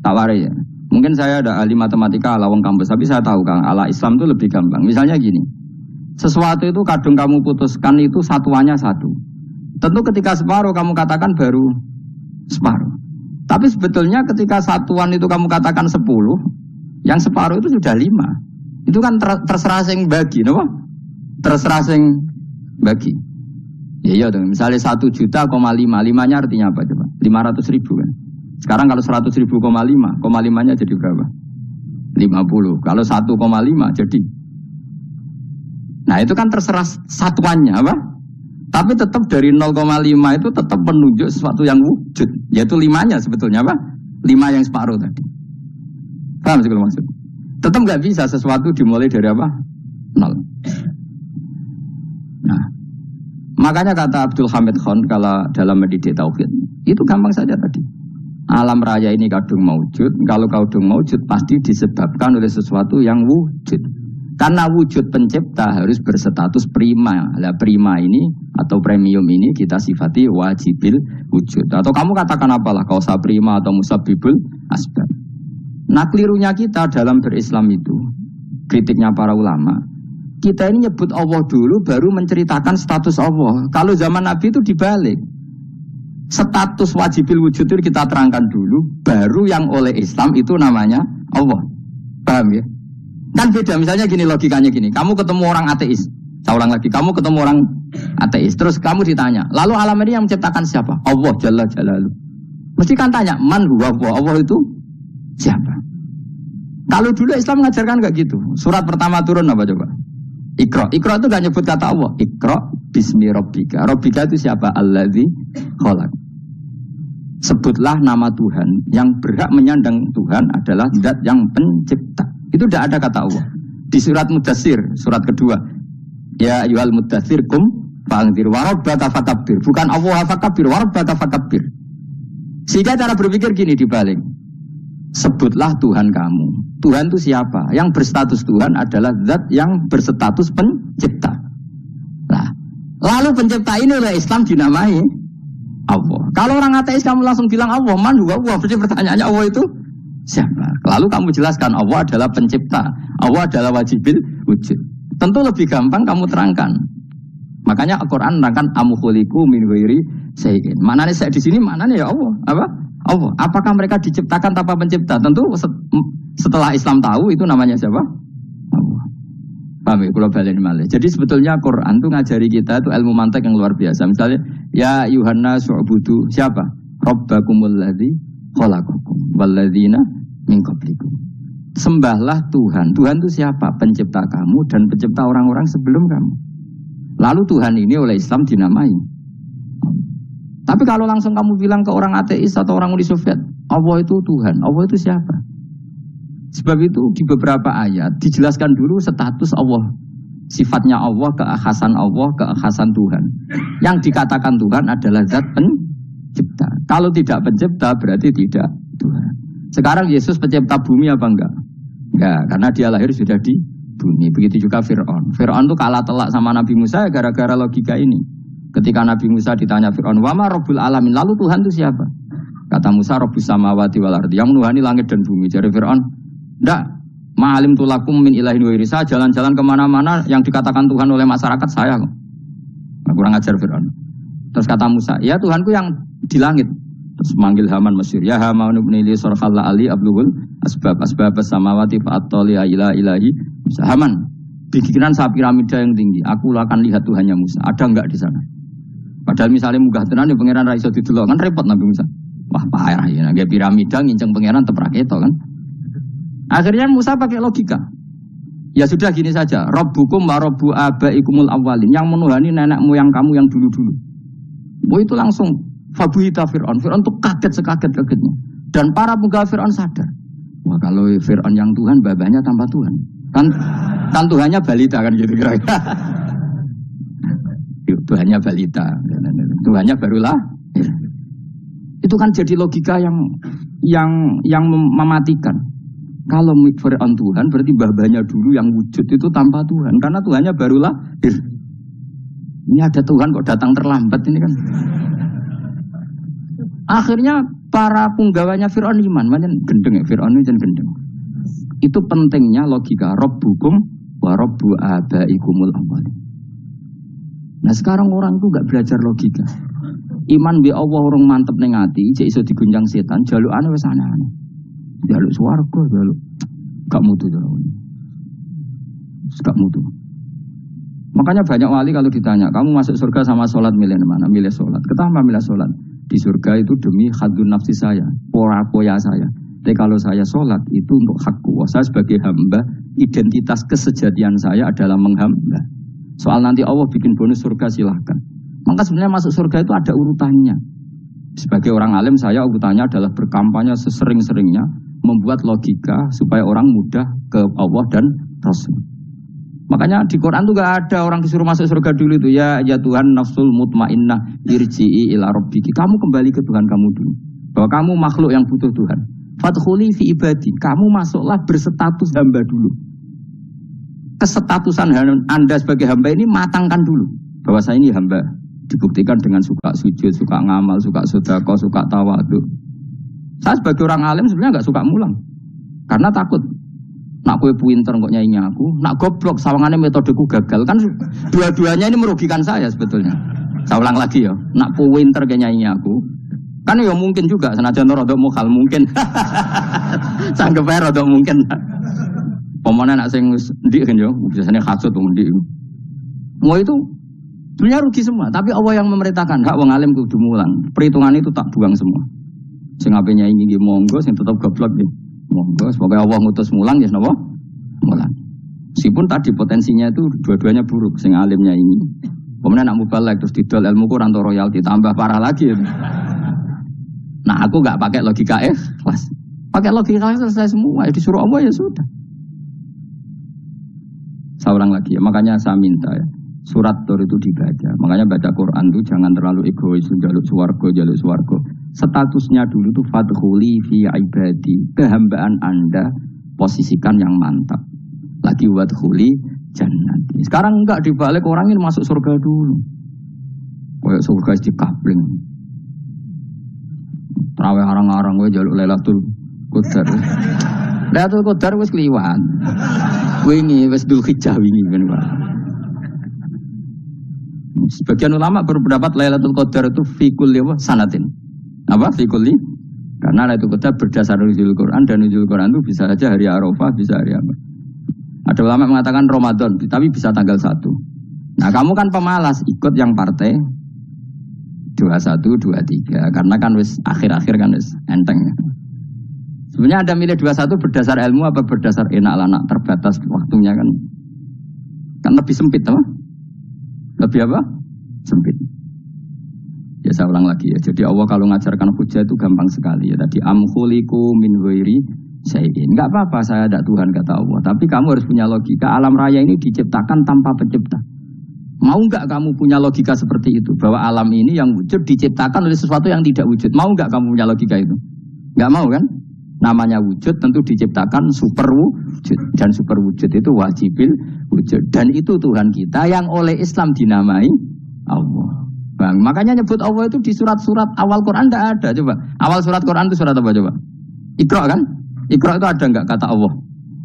Tak warai ya. Mungkin saya ada ahli matematika ala wong kampus, tapi saya tahu Kang, ala Islam itu lebih gampang. Misalnya gini, sesuatu itu kadang kamu putuskan itu satuannya 1. Tentu ketika separuh kamu katakan baru separuh. Tapi sebetulnya ketika satuan itu kamu katakan 10, yang separuh itu sudah 5. Itu kan terserah sing bagi, no? Terserah sing bagi. Ya iya dong, misalnya 1 juta, 5-nya artinya apa coba? 500 ribu kan? Sekarang kalau 100 ribu, 5-nya jadi berapa? 50. Kalau 1,5 jadi. Nah itu kan terserah satuannya apa? Tapi tetap dari 0,5 itu tetap menunjuk sesuatu yang wujud. Yaitu 5-nya sebetulnya apa? 5 yang separuh tadi. Paham sih kalau maksud? Tetap nggak bisa sesuatu dimulai dari apa? 0. Nah, makanya kata Abdul Hamid Khan kalau dalam mendidik tauhid, itu gampang saja tadi. Alam raya ini kadung maujud. Kalau kadung maujud pasti disebabkan oleh sesuatu yang wujud. Karena wujud pencipta harus berstatus prima. Lah prima ini atau premium ini kita sifati wajibil wujud. Atau kamu katakan apalah kausa prima atau musabibul asbab. Nah kelirunya kita dalam berislam itu, kritiknya para ulama, kita ini nyebut Allah dulu baru menceritakan status Allah. Kalau zaman Nabi itu dibalik. Status wajibil wujud itu kita terangkan dulu, baru yang oleh Islam itu namanya Allah. Paham ya? Kan beda, misalnya gini logikanya gini, kamu ketemu orang ateis, saya ulang lagi, kamu ketemu orang ateis, terus kamu ditanya, lalu alam ini yang menciptakan siapa? Allah Jalla Jalaluh. Mesti kan tanya, man huwa Allah itu siapa? Kalau dulu Islam mengajarkan kayak gitu, surat pertama turun apa coba? Iqra. Iqra itu gak nyebut kata Allah. Iqra bismi rabbika. Rabbika itu siapa? Alladzi khalaq. Sebutlah nama Tuhan. Yang berhak menyandang Tuhan adalah zat yang pencipta. Itu tidak ada kata Allah. Di surat Mudatsir, surat kedua. Ya ayyuhal mudatsir kum fa'anzir wa rabbaka fakabbir. Bukan Allah fakabbir, wa rabbaka fakabbir. Sehingga cara berpikir gini dibalik. Sebutlah Tuhan kamu. Tuhan itu siapa? Yang berstatus Tuhan adalah zat yang berstatus pencipta. Nah, lalu pencipta ini oleh Islam dinamai Allah. Kalau orang ateis kamu langsung bilang Allah, man huwa Allah. Berarti pertanyaannya Allah itu siapa? Lalu kamu jelaskan Allah adalah pencipta. Allah adalah wajibil wujud. Tentu lebih gampang kamu terangkan. Makanya Al-Quran menerangkan amu khuliqu min ghairi syai'in. Maknanya saya di sini maknanya ya Allah. Apa? Allah. Apakah mereka diciptakan tanpa pencipta? Tentu setelah Islam tahu itu namanya siapa? Allah. Paham ya? Kalau balik malih. Jadi sebetulnya Quran itu ngajari kita itu ilmu mantek yang luar biasa. Misalnya ya Yuhanna su'budu siapa? Rabbakumul ladzi khalaqakum walladzina min qablikum. Sembahlah Tuhan. Tuhan itu siapa? Pencipta kamu dan pencipta orang-orang sebelum kamu. Lalu Tuhan ini oleh Islam dinamai. Tapi kalau langsung kamu bilang ke orang ateis atau orang Uni Soviet, Allah itu Tuhan, Allah itu siapa? Sebab itu di beberapa ayat dijelaskan dulu status Allah. Sifatnya Allah, keakhasan Tuhan. Yang dikatakan Tuhan adalah zat pencipta. Kalau tidak pencipta berarti tidak Tuhan. Sekarang Yesus pencipta bumi apa enggak? Enggak, karena dia lahir sudah di bumi. Begitu juga Fir'aun. Fir'aun itu kalah telak sama Nabi Musa gara-gara logika ini. Ketika Nabi Musa ditanya Fir'aun, wama Rabbul Alamin, lalu Tuhan itu siapa? Kata Musa, Rabbus samawati wal ardi, yang menuhani langit dan bumi. Jadi Fir'aun, enggak, ma'alim tulakum min ilahin wa irisa, jalan-jalan kemana-mana yang dikatakan Tuhan oleh masyarakat saya. Kurang ajar Fir'aun. Terus kata Musa, ya Tuhanku yang di langit. Terus manggil Haman Mesir, ya Haman ibn Ili sorkhalla ali abluhul asbab samawati fa'attoli ila ilahi. Haman, bikinan saya piramida yang tinggi, aku akan lihat Tuhannya Musa. Ada enggak di sana? Padahal misalnya munggah tenan ya pangeran ra iso didelok kan repot Nabi Musa. Wah parah ya, nggih piramida nginceng pangeran teprak itu kan. Akhirnya Musa pakai logika. Ya sudah gini saja, Rabbukum wa rabbu abaikumul awwalin, yang menuhani nenek moyang kamu yang dulu-dulu. Itu langsung fabuhita Fir'aun. Fir'aun tuh kaget sekaget-kagetnya. Dan para penggawa Fir'aun sadar. Wah kalau Fir'aun yang Tuhan, babanya tanpa Tuhan. Kan Tuhannya balita kan gitu kira-kira. Tuhannya balita, Tuhannya barulah. Itu kan jadi logika yang mematikan. Kalau Fir'aun Tuhan berarti babanya dulu yang wujud itu tanpa Tuhan, karena Tuhannya barulah. Ini ada Tuhan kok datang terlambat ini kan. Akhirnya para penggawanya Fir'aun iman, macam gendeng ya Fir'aun ini gendeng. Itu pentingnya logika Rabbukum wa rabbu abaikumul awwalin. Nah sekarang orang itu gak belajar logika. Iman bi Allah orang mantep ning ati, jek iso digunjang setan, jalukane wis aneh-aneh. Jaluk swarga, jaluk gak mutu jaluk. Gak mutu. Makanya banyak wali kalau ditanya, kamu masuk surga sama sholat milih mana? Milih sholat. Kenapa milih sholat? Di surga itu demi khadun nafsi saya, poya saya. Tapi kalau saya sholat itu untuk hakku. Saya sebagai hamba, identitas kesejatian saya adalah menghamba. Soal nanti Allah bikin bonus surga silahkan. Maka sebenarnya masuk surga itu ada urutannya. Sebagai orang alim saya urutannya adalah berkampanye sesering-seringnya, membuat logika supaya orang mudah ke Allah dan Rasul. Makanya di Quran tuh gak ada orang disuruh masuk surga dulu itu. Ya Tuhan nafsul mutmainnah irji'i ila rabbiki. Kamu kembali ke Tuhan kamu dulu. Bahwa kamu makhluk yang butuh Tuhan. Fadkhuli fi ibadi. Kamu masuklah berstatus hamba dulu. Kesestatusan Anda sebagai hamba ini matangkan dulu. Bahwa saya ini hamba. Dibuktikan dengan suka sujud, suka ngamal, suka sedekah, suka tawadhu. Saya sebagai orang alim sebenarnya nggak suka mulang. Karena takut. Nak kue pinter kok nyanyi aku. Nak goblok sawangannya metodeku gagal. Kan dua-duanya ini merugikan saya sebetulnya. Saya ulang lagi ya. Nak pinter kayak nyanyi aku. Kan ya mungkin juga, senajan rodok mukhal mungkin. Sanggep ae rodok mungkin. Pemane nak sing ndik kan yo, biasanya hasud wong ndik. Mau itu sebenarnya rugi semua, tapi Allah yang memerintahkan hak wong alim kudu mulang. Perhitungan itu tak buang semua. Sing ape nyanyi nggih monggo, sing tetep goblok nggih monggo. Semoga Allah ngutus mulang ya napa? Mulang. Meskipun tadi potensinya itu dua-duanya buruk, sing alim nyanyi. Kemudian nak mubalek terus didol ilmu Quran atau royalti tambah parah lagi. Nah aku nggak pakai logika kelas, pakai logika selesai semua. Disuruh Allah ya sudah. Saya ulang lagi ya, makanya saya minta ya, surat Tur itu dibaca. Makanya baca Quran itu jangan terlalu egois, jaluk swarga. Statusnya dulu itu fadkhuli fi ibadi, kehambaan Anda posisikan yang mantap. Lagi wadkhuli jannati. Sekarang enggak dibalik, orang ini masuk surga dulu. Kayak surga di kapling. Terawih arang-arang gue jaluk Lailatul Qadar. Lailatul Qadar wis kliwat. Wingi wis Dzulhijjah wingi kan Pak. Sebagian ulama berpendapat Lailatul Qadar itu fi kulli sanatin. Apa fi kulli? Karena Lailatul Qadar berdasar nuzul Quran, dan nuzul Quran itu bisa saja hari Arafah, bisa hari apa. Ada ulama mengatakan Ramadan, tapi bisa tanggal 1. Nah, kamu kan pemalas ikut yang partai 21, 23. Karena kan wis akhir-akhir kan wis enteng ya. Sebenarnya Anda milih 21 berdasar ilmu apa berdasar enak lah, nak terbatas waktunya kan. Kan lebih sempit apa? Lebih apa? Sempit. Ya saya ulang lagi ya. Jadi Allah kalau ngajarkan hujah itu gampang sekali ya. Tadi amkhuliku min ghairi syai'in. Enggak apa-apa saya ada Tuhan kata Allah. Tapi kamu harus punya logika. Alam raya ini diciptakan tanpa pencipta. Mau enggak kamu punya logika seperti itu? Bahwa alam ini yang wujud diciptakan oleh sesuatu yang tidak wujud. Mau enggak kamu punya logika itu? Enggak mau kan? Namanya wujud tentu diciptakan super wujud. Dan super wujud itu wajibil wujud. Dan itu Tuhan kita yang oleh Islam dinamai Allah. Bang, makanya nyebut Allah itu di surat-surat awal Quran tidak ada. Coba, awal surat Quran itu surat apa coba? Iqra kan? Iqra itu ada enggak kata Allah?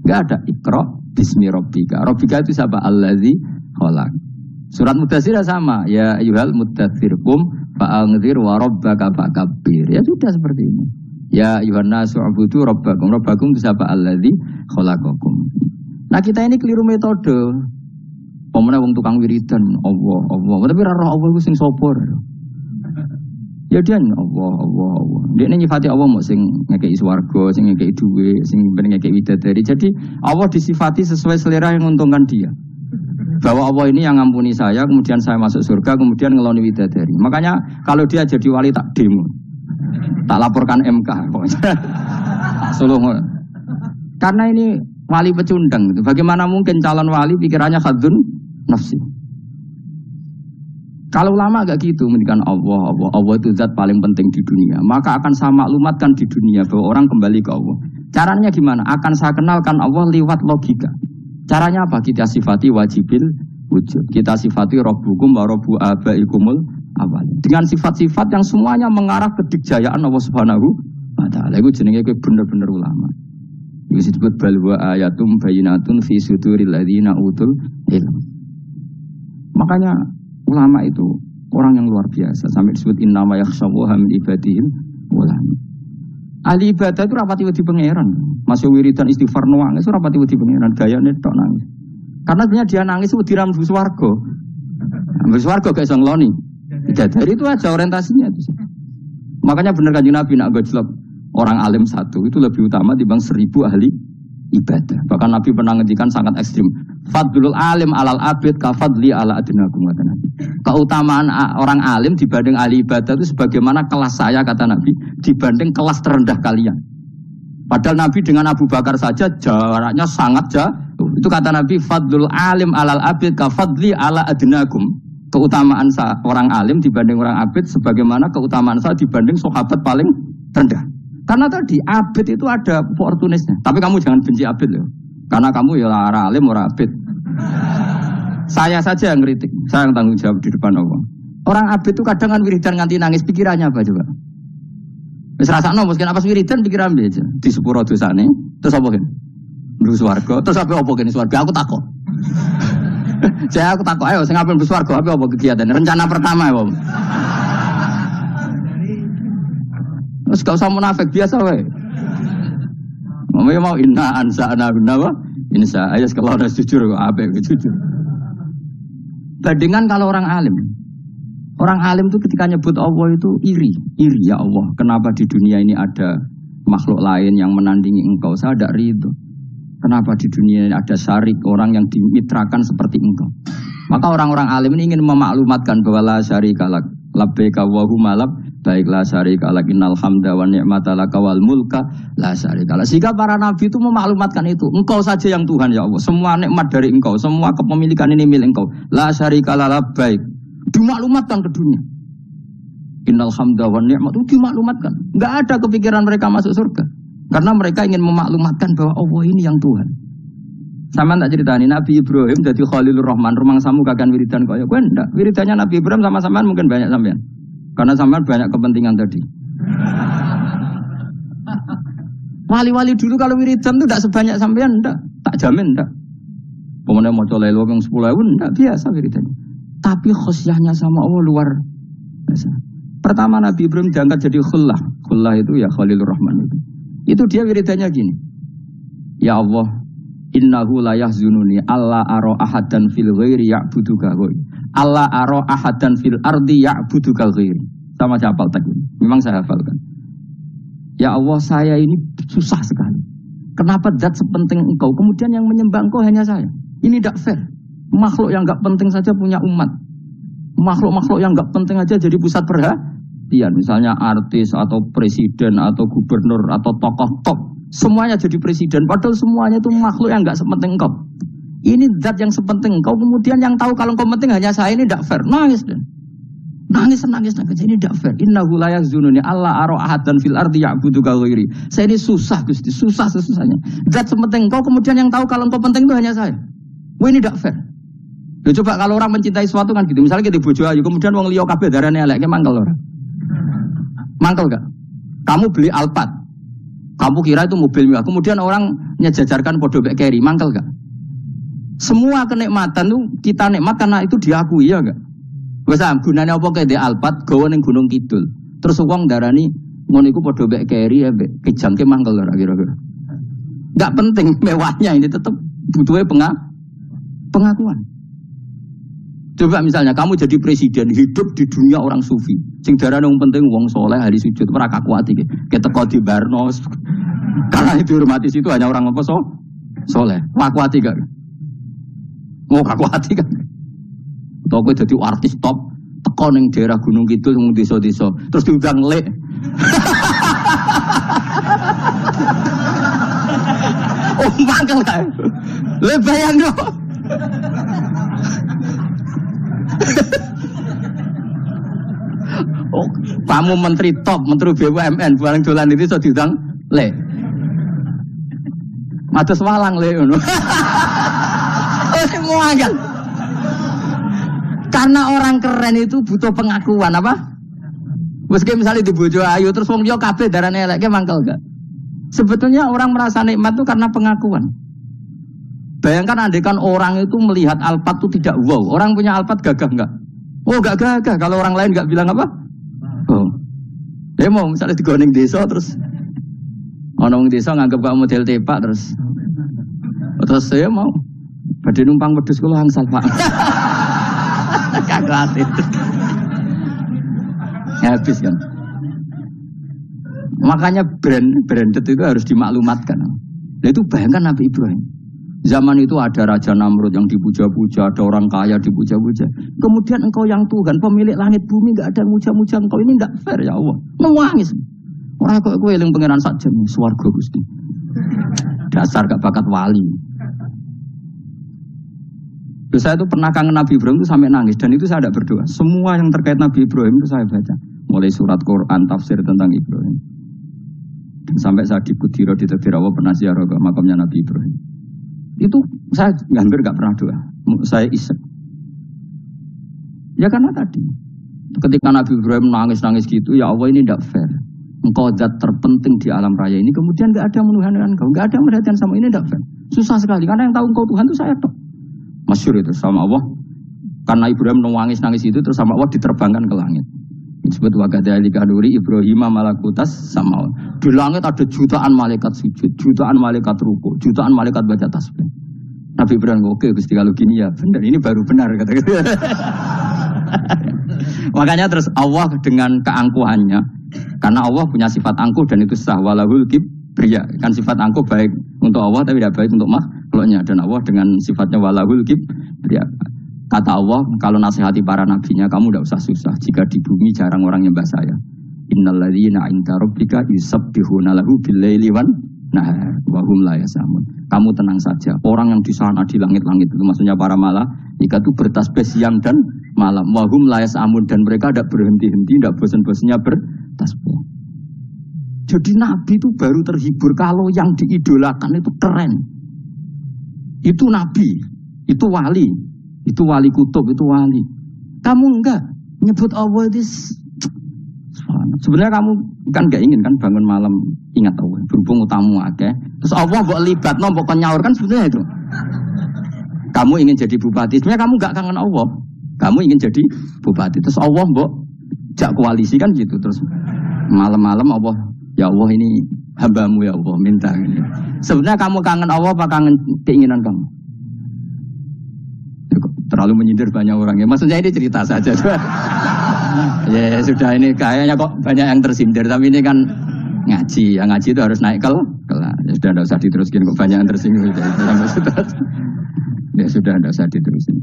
Enggak ada. Iqra bismi rabbika. Rabbika itu siapa? Allazi khalaq. Surat Mudaththir sama. Ya ayyuhal mudaththir qum fa'anzir wa rabbaka fakabbir. Ya sudah seperti ini. Ya ayyuhan nasu ubudu rabbakum. Rabbakum itu siapa? Allazi khalaqakum. Nah kita ini keliru metode. Pemene wong tukang wiridan Allah. Tapi ora roh Allah ku sing sapa? Ya dia Allah. Dia nyifati Allah mau sing ngekeki swarga, sing ngekeki dhuwit, sing ben ngekeki widadari. Jadi Allah disifati sesuai selera yang menguntungkan dia. Bahwa Allah ini yang ngampuni saya, kemudian saya masuk surga, kemudian ngeloni widadari. Makanya kalau dia jadi wali tak demo. Tak laporkan MK. Suluh. Karena ini wali pecundang. Bagaimana mungkin calon wali pikirannya khadzun nafsi? Kalau ulama agak gitu, mendikan Allah itu zat paling penting di dunia. Maka akan saya maklumatkan di dunia bahwa orang kembali ke Allah. Caranya gimana? Akan saya kenalkan Allah lewat logika. Caranya apa? Kita sifati wajibil wujud. Kita sifati rabbukum wa rabbu abaikumul awal. Dengan sifat-sifat yang semuanya mengarah ke dikjayaan Allah Subhanahu wa taala. Iku jenenge kowe bener-bener ulama. Iku disebut balwa ayatum bayinatun fi suduril ladzina utul ilm. Makanya ulama itu orang yang luar biasa. Sampai disebut innama yakhshawaha min ibadihil ulama. Ahli ibadah itu rapati wedi pangeran. Masih wiridan istighfar nangis itu rapati wedi pangeran. Gayane tok nangis. Karena sebenarnya dia nangis wedi ra mlebu swarga. Mlebu swarga gak iso ngloni. Dari itu aja orientasinya itu. Makanya benar Kanjeng Nabi nak gojlok orang alim satu itu lebih utama dibanding 1000 ahli ibadah. Bahkan Nabi pernah ngendikan sangat ekstrim. Fadlul alim alal abid kafadli ala adnakum kata Nabi. Keutamaan orang alim dibanding ahli ibadah itu sebagaimana kelas saya kata Nabi dibanding kelas terendah kalian. Padahal Nabi dengan Abu Bakar saja jaraknya sangat jauh. Itu kata Nabi fadlul alim alal abid kafadli ala adnakum. Keutamaan orang alim dibanding orang abid sebagaimana keutamaan saya dibanding sahabat paling rendah. Karena tadi abid itu ada opportunisnya. Tapi kamu jangan benci abid loh. Karena kamu ya ora alim ora abid. Saya saja yang kritik, saya yang tanggung jawab di depan Allah. Orang abid itu kadang kan wiridan nganti nangis, pikirannya apa coba? Wis rasakno mungkin apa wiridan pikiran aja. Di sepuro dosane, terus apa kan? Mlebu swarga, terus apa kene swarga? Aku takok. Aku takok, ayo sing ape mlebu swarga apa kegiatan? Rencana pertama ya, terus gak usah munafik biasa wae. Mau inna ansa'na binnawa insa ayat kalau ada jujur kok apik jujur. Bandingan kalau orang alim. Orang alim itu ketika nyebut Allah itu iri ya Allah. Kenapa di dunia ini ada makhluk lain yang menandingi engkau? Saya tidak ridho. Kenapa di dunia ini ada syarik orang yang dimitrakan seperti engkau? Maka orang-orang alim ini ingin memaklumatkan bahwa la syarika lak labbaika wa huma lab baiklah syarika lak innal hamda wa ni'mata laka wal mulka la syarika lak. Sehingga para nabi itu memaklumatkan itu. Engkau saja yang Tuhan ya Allah. Semua nikmat dari engkau, semua kepemilikan ini milik engkau. La syarika lak labbaik. Dimaklumatkan ke dunia. Innal hamda wa ni'mat itu dimaklumatkan. Enggak ada kepikiran mereka masuk surga. Karena mereka ingin memaklumatkan bahwa Allah ini yang Tuhan. Sama tak ceritani Nabi Ibrahim jadi Khalilur Rahman, rumang samu kagan wiridan kaya kowe ndak. Wiridannya Nabi Ibrahim sama sampean mungkin banyak sampean. Karena sampean banyak kepentingan tadi. Wali-wali dulu kalau wiridan itu ndak sebanyak sampean ndak, tak jamin ndak. Pemene maca lelo ping 10.000 ndak biasa wiridannya. Tapi khosyahnya sama Allah luar biasa. Pertama Nabi Ibrahim diangkat jadi khullah. Khullah itu ya Khalilur Rahman itu. Itu dia wiridannya gini. Ya Allah, innahu la yahzununi alla ara ahadan fil ghairi ya'buduka ghairi. Alla ara ahadan fil ardi ya'buduka ghairi. Sama saya hafal tadi. Memang saya hafalkan. Ya Allah, saya ini susah sekali. Kenapa zat sepenting engkau kemudian yang menyembah engkau hanya saya? Ini tidak fair. Makhluk yang enggak penting saja punya umat. Makhluk-makhluk yang enggak penting aja jadi pusat perhatian. Misalnya artis atau presiden atau gubernur atau tokoh top. Semuanya jadi presiden. Padahal semuanya itu makhluk yang enggak sepenting engkau. Ini zat yang sepenting engkau. Kemudian yang tahu kalau engkau penting hanya saya, ini tidak fair. Nangis dan nangis. Ini tidak fair. Innahu la yahzununi alla ara ahadan fil ardi ya'buduka ghairi. Saya ini susah Gusti. Susah sesusahnya. Zat sepenting engkau. Kemudian yang tahu kalau engkau penting itu hanya saya. Wah, ini tidak fair. Ya, coba kalau orang mencintai sesuatu kan gitu. Misalnya kita bojo ayu, kemudian wong liya kabeh darane elek, mangkel ora? Mangkel enggak? Kamu beli Alphard. Kamu kira itu mobil mewah. Kemudian orang nyejajarkan podo mek keri, mangkel enggak? Semua kenikmatan itu kita nikmat karena itu diakui ya enggak? Wes gunane apa kaya di Alphard gawa ning Gunung Kidul. Terus wong darani ngono iku podo mek keri ya mek kejangke mangkel ora kira-kira. Enggak penting mewahnya, ini tetap butuhnya pengakuan. Coba misalnya kamu jadi presiden, hidup di dunia orang sufi. Sing darane wong penting wong soleh ahli sujud ora kakuati ki. Keteko di Barnos. Karena itu hormati situ hanya orang apa soleh. Kakuati gak? Mau kakuati kan? Atau kowe dadi artis top teko ning daerah Gunung Kidul ning desa-desa, terus diundang lek. Oh, mangkel kan? Le bayang dong. Oh, kamu menteri top, menteri BUMN, barang dolan itu so diundang le. Matus walang le ngono. Semua kan. Karena orang keren itu butuh pengakuan apa? Meski misalnya di bojo ayu terus wong liya kabeh darane elek mangkel gak? Sebetulnya orang merasa nikmat itu karena pengakuan. Bayangkan andekan orang itu melihat Alphard itu tidak wow. Orang punya Alphard gagah enggak? Oh enggak gagah. Kalau orang lain enggak bilang apa? Oh. Dia mau misalnya di Goning desa terus orang desa nganggap kamu model tepak terus saya mau badhe numpang wedhus kula angsal Pak. Kagak itu. Habis kan. Makanya branded itu harus dimaklumatkan. Nah itu bayangkan Nabi Ibrahim. Zaman itu ada Raja Namrud yang dipuja-puja, ada orang kaya dipuja-puja. Kemudian engkau yang Tuhan, pemilik langit bumi, enggak ada muja-muja engkau. Ini enggak fair ya Allah. Nangis. Orang kok kowe eling pangeran saja nih, swarga Gusti. Dasar gak bakat wali. Terus saya itu pernah kangen Nabi Ibrahim itu sampai nangis dan itu saya tidak berdoa. Semua yang terkait Nabi Ibrahim itu saya baca. Mulai surat Quran, tafsir tentang Ibrahim. Dan sampai saya di Kudiro di Tegirawa pernah ziarah ke makamnya Nabi Ibrahim. Itu saya hampir nggak pernah doa. Saya isek. Ya karena tadi ketika Nabi Ibrahim nangis-nangis gitu, ya Allah ini tidak fair. Engkau zat terpenting di alam raya ini, kemudian nggak ada menuhan dengan engkau, nggak ada merhatian sama ini, tidak fair. Susah sekali karena yang tahu engkau Tuhan itu saya toh. Masyhur itu sama Allah. Karena Ibrahim nangis-nangis itu terus sama Allah diterbangkan ke langit. Disebut wakadzalika nuri Ibrahim malakutas sama. Di langit ada jutaan malaikat sujud, jutaan malaikat ruku, jutaan malaikat baca tasbih. Nabi Ibrahim oke Gusti kalau gini ya benar, ini baru benar kata gitu. Makanya terus Allah dengan keangkuhannya, karena Allah punya sifat angkuh dan itu sah walahul kibriya. Kan sifat angkuh baik untuk Allah tapi tidak baik untuk makhluknya, dan Allah dengan sifatnya walahul kibriya. Kata Allah, kalau nasihati para nabinya, kamu tidak usah susah. Jika di bumi jarang orang nyembah saya. Innalladzina 'inda rabbika yusabbihuna lahu bil-laili wan nahar wa hum la yasamun. Kamu tenang saja. Orang yang di sana di langit-langit itu maksudnya para malaikat itu bertasbih siang dan malam. Wa hum la yasamun, dan mereka tidak berhenti-henti, tidak bosan-bosannya bertasbih. Jadi nabi itu baru terhibur kalau yang diidolakan itu keren. Itu nabi, itu wali. Itu wali kutub, itu wali. Kamu enggak nyebut Allah itu. Sebenarnya kamu kan enggak ingin kan bangun malam ingat Allah. Berhubung utamu akeh. Terus Allah mbok libatno, mbok nyaur kan sebetulnya itu. Kamu ingin jadi bupati. Sebenarnya kamu enggak kangen Allah. Kamu ingin jadi bupati. Terus Allah mbok jak koalisi kan gitu. Terus malam-malam Allah, ya Allah ini hambamu ya Allah minta. Sebenarnya kamu kangen Allah apa kangen keinginan kamu? Terlalu menyindir banyak orang ya. Maksudnya ini cerita saja. Ya sudah, ini kayaknya kok banyak yang tersindir. Tapi ini kan ngaji. Yang ngaji itu harus naik kelas. Ya sudah, tidak usah diteruskan. Kok banyak yang tersinggung. Ya sudah, tidak usah diteruskan.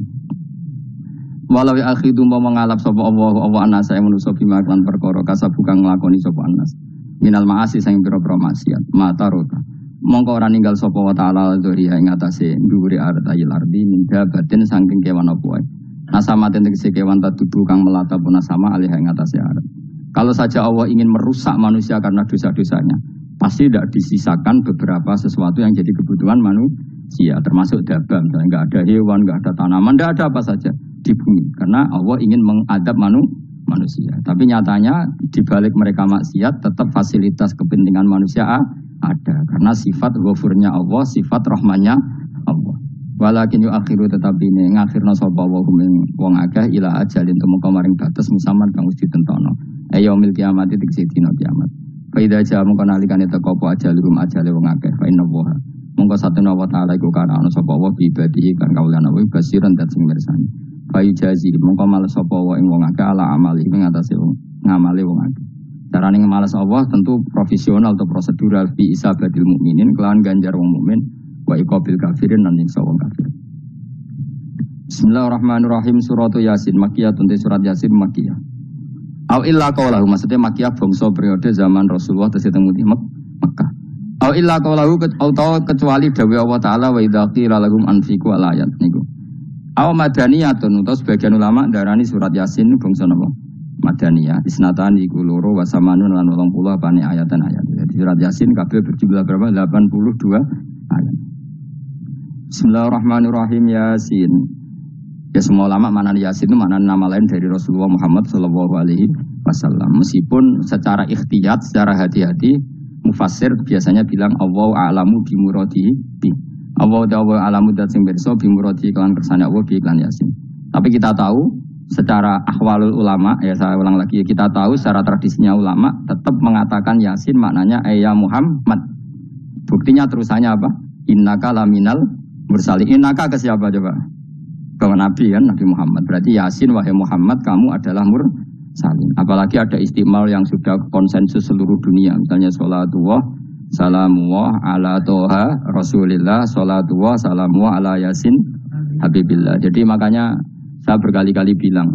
Walau akhidu mau mengalap sapa Allah anasa yang manusa bima lan perkara kasabukang nglakoni sapa anas. Minal ma'asi sing pira-pira maksiat. Mata rota. Mongko ora ninggal sapa wa ta'ala dzuriya ing atase dhuwure artayil ardi minda batin saking kewan apa wae. Nasama tegese kewan tatudu kang melata pun sama alih ing atase arat. Kalau saja Allah ingin merusak manusia karena dosa-dosanya, pasti tidak disisakan beberapa sesuatu yang jadi kebutuhan manusia, termasuk dabam, enggak ada hewan, enggak ada tanaman, enggak ada apa saja di bumi karena Allah ingin mengadab manusia. Tapi nyatanya di balik mereka maksiat tetap fasilitas kepentingan manusia ada karena sifat ghafurnya Allah, sifat rahmannya Allah. Walakin yu akhiru tetapi ini ngakhirna sapa wa wong akeh ila ajalin temeka maring batas musaman kang wis ditentono. Yaumil kiamat tegese dina kiamat. Fa idza ja mongko nalikane teko apa ajalum ajale wong akeh fa inna wa mongko satuna wa taala iku kana ana sapa wa bi ibadihi kan kaulana wa basiran dat sing mirsani. Fa ijazi mongko males sapa wa ing wong akeh ala amali ing atase ngamale wong akeh. Carane ngemalas Allah tentu profesional atau prosedural fi isabatil mukminin kelawan ganjar wong mukmin wa iqabil kafirin lan nyiksa wong kafir. Bismillahirrahmanirrahim. Suratu Yasin Makkiyah, tunte surat Yasin Makkiyah. Au illa qaulahu maksudnya Makkiyah bangsa periode zaman Rasulullah tesih teng Mekah. Au illa qaulahu kecuali dawuh Allah taala wa idza qila lahum anfiqu alayat niku. Au madaniyatun utawa sebagian ulama darani surat Yasin bangsa napa? Madaniyah isnatan iku loro wa samanun lan 80 apane ayatan-ayat. Jadi surat Yasin kabeh berjumlah berapa? 82 ayat. Bismillahirrahmanirrahim. Yasin. Ya semua ulama makna Yasin itu makna nama lain dari Rasulullah Muhammad sallallahu alaihi wasallam. Meskipun secara ikhtiyat, secara hati-hati mufassir biasanya bilang Allahu a'lamu bi muradihi bi. Allahu a'lamu dat sing pirsa bi muradihi kelan kersane Allah bi iklan Yasin. Tapi kita tahu secara ahwalul ulama, ya saya ulang lagi, kita tahu secara tradisinya ulama tetap mengatakan Yasin maknanya ya Muhammad. Buktinya terusannya apa? Innaka laminal mursalin. Innaka ke siapa coba? Ke Nabi kan, Nabi Muhammad. Berarti Yasin wahai Muhammad kamu adalah mursalin. Apalagi ada istimal yang sudah konsensus seluruh dunia. Misalnya sholatullah, salamullah ala toha rasulillah, sholatullah, salamullah ala Yasin habibillah. Jadi makanya saya berkali-kali bilang,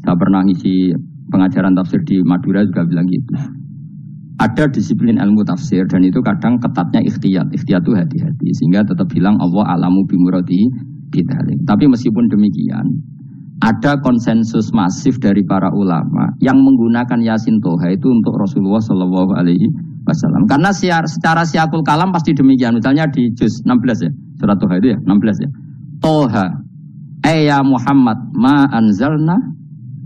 saya pernah ngisi pengajaran tafsir di Madura juga bilang gitu. Ada disiplin ilmu tafsir dan itu kadang ketatnya ikhtiyat. Ikhtiyat itu hati-hati. Sehingga tetap bilang Allah alamu bimuradi bidhalik. Tapi meskipun demikian, ada konsensus masif dari para ulama yang menggunakan Yasin Toha itu untuk Rasulullah Shallallahu Alaihi wasallam. Karena secara siakul kalam pasti demikian. Misalnya di juz 16 ya, surat Toha itu ya, 16 ya. Toha, ya Muhammad, ma anzalna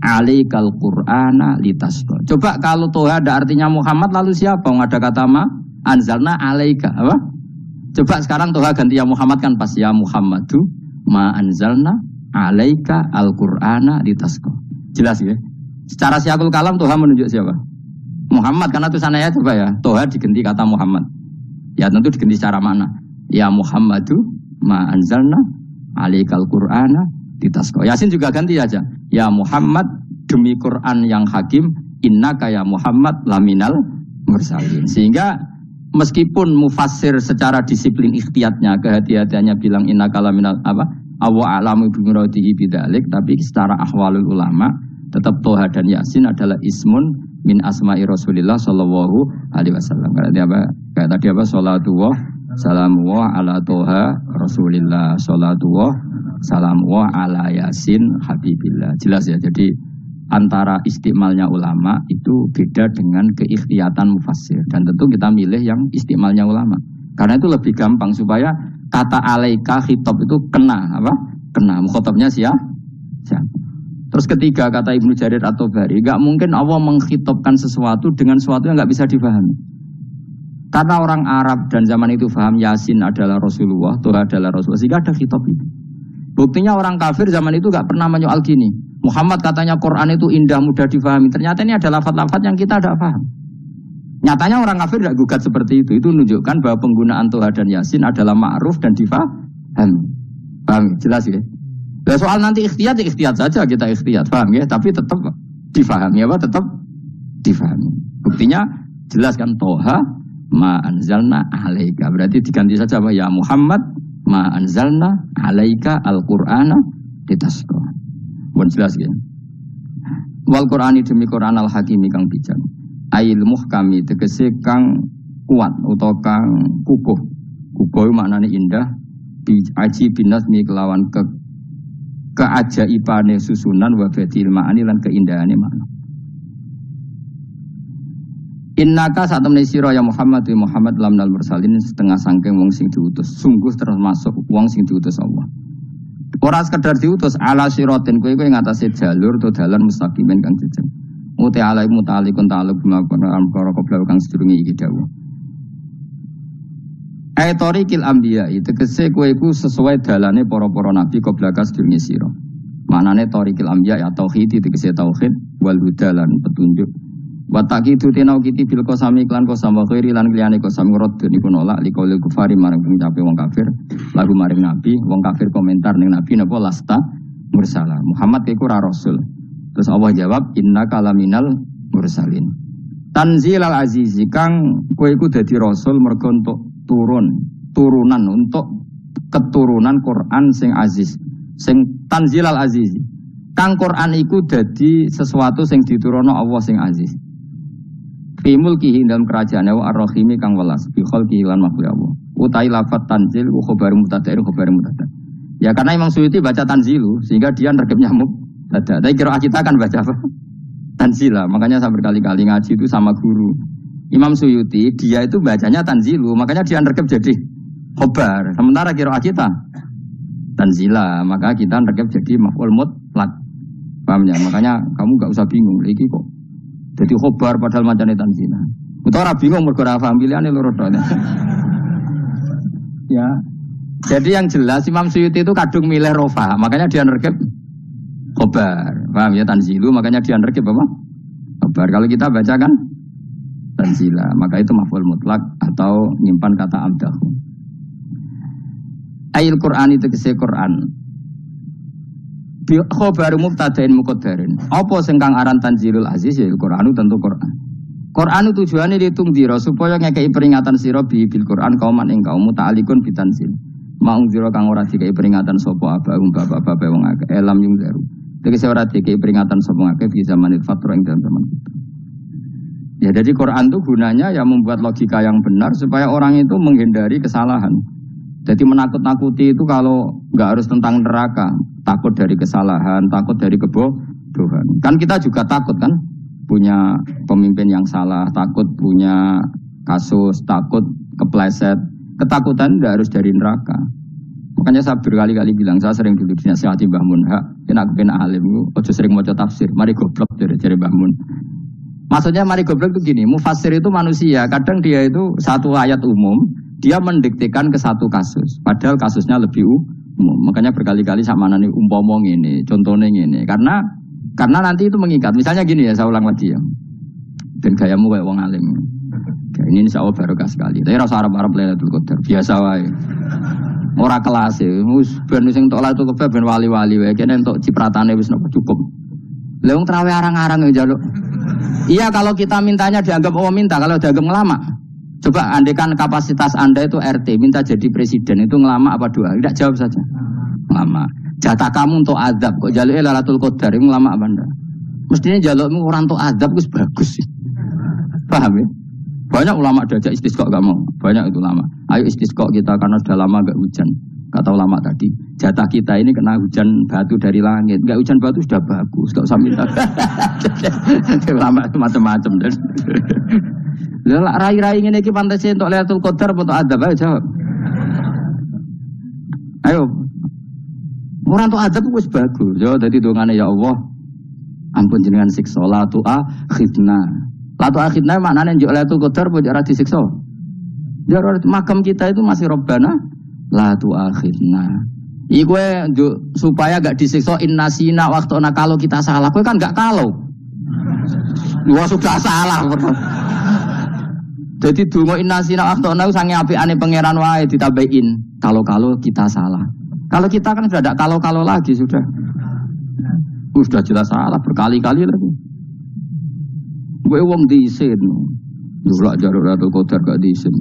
alaikal qur'ana litasqa. Coba kalau Toha ada artinya Muhammad, lalu siapa? Ada kata ma anzalna alaika, apa? Coba sekarang Toha ganti ya Muhammad kan pas ya Muhammadu ma anzalna alaika al-qur'ana litasqa. Jelas ya? Secara siakul kalam Toha menunjuk siapa? Muhammad, karena tulisannya ya coba ya. Toha diganti kata Muhammad. Ya tentu diganti secara mana? Ya Muhammadu ma anzalna alaikal qur'ana litasqa. Yasin juga ganti aja. Ya Muhammad demi Quran yang hakim, innaka ya Muhammad laminal mursalin. Sehingga meskipun mufassir secara disiplin ikhtiyatnya, kehati-hatiannya bilang innaka laminal apa? Awa a'lamu bimuradihi bidzalik, tapi secara ahwalul ulama tetap Toha dan Yasin adalah ismun min asma'i Rasulillah sallallahu alaihi wasallam. Kayak tadi apa? Salatullah salamullah ala Toha Rasulillah, salatullah salamullah ala Yasin habibillah. Jelas ya. Jadi antara istimalnya ulama itu beda dengan keikhtiyatan mufassir, dan tentu kita milih yang istimalnya ulama. Karena itu lebih gampang supaya kata alaika khitab itu kena apa? Kena mukhatabnya siapa? Terus ketiga kata Ibnu Jarir At-Tabari, enggak mungkin Allah mengkhitobkan sesuatu dengan sesuatu yang enggak bisa dipahami. Karena orang Arab dan zaman itu paham Yasin adalah Rasulullah, Toha adalah Rasulullah, sehingga ada khitab itu. Buktinya orang kafir zaman itu enggak pernah menyoal gini. Muhammad katanya Quran itu indah, mudah dipahami. Ternyata ini adalah lafaz-lafaz yang kita tidak paham. Nyatanya orang kafir tidak gugat seperti itu. Itu menunjukkan bahwa penggunaan Toha dan Yasin adalah ma'ruf dan difahami. Paham? Jelas ya? Nah, soal nanti ikhtiyat, ya ikhtiyat saja kita ikhtiyat, paham ya? Tapi tetap difahami apa? Tetap difahami. Buktinya jelas kan Toha ma anzalna alaika. Berarti diganti saja apa? Ya Muhammad ma anzalna alaika al-Qur'ana litasqa. Pun jelas ya. Wal Qur'ani demi Qur'an al-Hakimi kang bijak. Ail muhkami tegese kang kuat utawa kang kukuh. Kukuh maknane indah, bi aji binasmi kelawan keajaibane susunan wa badil ma'ani lan keindahane makna. Innaka saat temne sira ya Muhammad wa Muhammad lamnal mursalin setengah sangking wong sing diutus. Sungguh termasuk wong sing diutus Allah. Ora sekedar diutus ala siratin kowe ngatasi jalur to dalan mustaqimin kang jejeg. Muti alai mutalikun ta'aluk bima perkara qabla kang sedurunge iki dawuh. Aitorikil anbiya tegese kowe iku sesuai dalane para-para nabi qabla ka sedurunge sira. Manane torikil anbiya ya tauhid tegese tauhid wal hudalan petunjuk. Wa taqidu tinau kiti bil qasami iklan qasam wa khairi lan liyane qasam rad niku nolak liqaul kufari marang ngucape wong kafir lagu maring nabi wong kafir komentar ning nabi napa lasta mursala Muhammad iku ra rasul. Terus Allah jawab innaka laminal mursalin. Tanzilal azizi kang kowe iku dadi rasul mergo entuk turunan untuk keturunan Quran sing aziz, sing tanzilal azizi. Kang Quran iku dadi sesuatu sing diturunno Allah sing aziz. Fi mulkihi dalam kerajaane wa ar-rahimi kang welas fi khalqihi lan makhluk Allah. Utai lafat tanzil wa khabar mubtada khabar mubtada. Ya karena Imam Suyuti baca tanzilu sehingga dia nergebnya mubtada. Tapi kira kita kan baca apa? Tanzila. Makanya saya berkali-kali ngaji itu sama guru. Imam Suyuti dia itu bacanya tanzilu, makanya dia nergep jadi khobar. Sementara kira kita tanzila, maka kita nergep jadi maf'ul mutlaq. Paham ya? Makanya kamu enggak usah bingung iki kok jadi khobar padahal macane tanzila. Utawa bingung mergo ora paham pilihane loro tok. Ya. Jadi yang jelas Imam Suyuti itu kadung milih rofa, makanya dia nergep khobar. Paham ya tanzilu, makanya dia nergep apa? Khobar. Kalau kita baca kan tanzila, maka itu maf'ul mutlak atau nyimpan kata abdahu. Ayil Qur'an itu kese Qur'an. Bi khabaru mubtada'in muqaddarin. Apa sing kang aran tanzilul aziz ya Qur'an tentu Qur'an. Qur'an tujuane ditungdira supaya ngekeki peringatan sira bil Qur'an kauman ing kaum muta'alikun bitanzil. Maung sira kang ora dikai peringatan sapa abahum bapak-bapak wong akeh elam yung daru. Tegese ora dikai peringatan sapa akeh di zamanil fatra ing dalam zaman itu. Ya jadi Quran itu gunanya ya membuat logika yang benar supaya orang itu menghindari kesalahan. Jadi menakut-nakuti itu kalau nggak harus tentang neraka, takut dari kesalahan, takut dari kebodohan. Kan kita juga takut kan punya pemimpin yang salah, takut punya kasus, takut kepleset. Ketakutan tidak harus dari neraka. Makanya saya berkali-kali bilang, saya sering dulu dinasihati Mbah Mun, aku kena alim, ojo sering maca tafsir, mari goblok dari Mbah Mun. Maksudnya mari goblok itu gini, mufassir itu manusia, kadang dia itu satu ayat umum, dia mendiktekan ke satu kasus, padahal kasusnya lebih umum. Makanya berkali-kali sama nani umpomong ini, contohnya ini, karena nanti itu mengikat. Misalnya gini ya, saya ulang lagi ya, dan gayamu kayak wong alim. Ini insya Allah barokah sekali. Tapi rasa Arab Lailatul Qadar biasa wae. Ora kelas e. Wis ben sing tok Lailatul Qadar ben wali-wali wae. Kene entuk cipratane wis cukup. Lah wong trawe arang-arang ya njaluk. Iya kalau kita mintanya dianggap minta, kalau dianggap ngelama. Coba andekan kapasitas Anda itu RT, minta jadi presiden itu ngelama apa doa? Tidak, jawab saja. Ngelama. Jatah kamu untuk azab kok njaluk Lailatul Qadar itu ngelama apa Anda? Mestinya njalukmu orang untuk azab wis bagus sih. Paham ya? Banyak ulama diajak istisqa gak mau. Banyak itu ulama. Ayo istisqa kita karena sudah lama gak hujan. Kata ulama tadi, jatah kita ini kena hujan batu dari langit. Gak hujan batu sudah bagus. Gak usah minta. Ulama macam-macam. Lah rai-rai ngene iki pantes untuk Lailatul Qadar apa untuk adab? Ayo jawab. Ayo. Orang untuk adab wis bagus. Yo dadi dongane ya Allah. Ampun jenengan siksa la tu'akhidna. Latu akhirnya maknanya njuk Lailatul Qadar pun ora disiksa. Ya makam kita itu masih Rabbana latu akhirna. Iku njuk supaya gak disiksa innasina waktu kalau kita salah. Kowe kan gak kalau. Wah sudah salah. Jadi donga innasina waktu sange apikane pangeran wae ditambahin. Kalau kita salah. Kalau kita kan sudah ada kalau lagi sudah. Sudah jelas salah berkali-kali lagi. Gue wong diisin, dulu jaruk Lailatul Qadar gak diisin.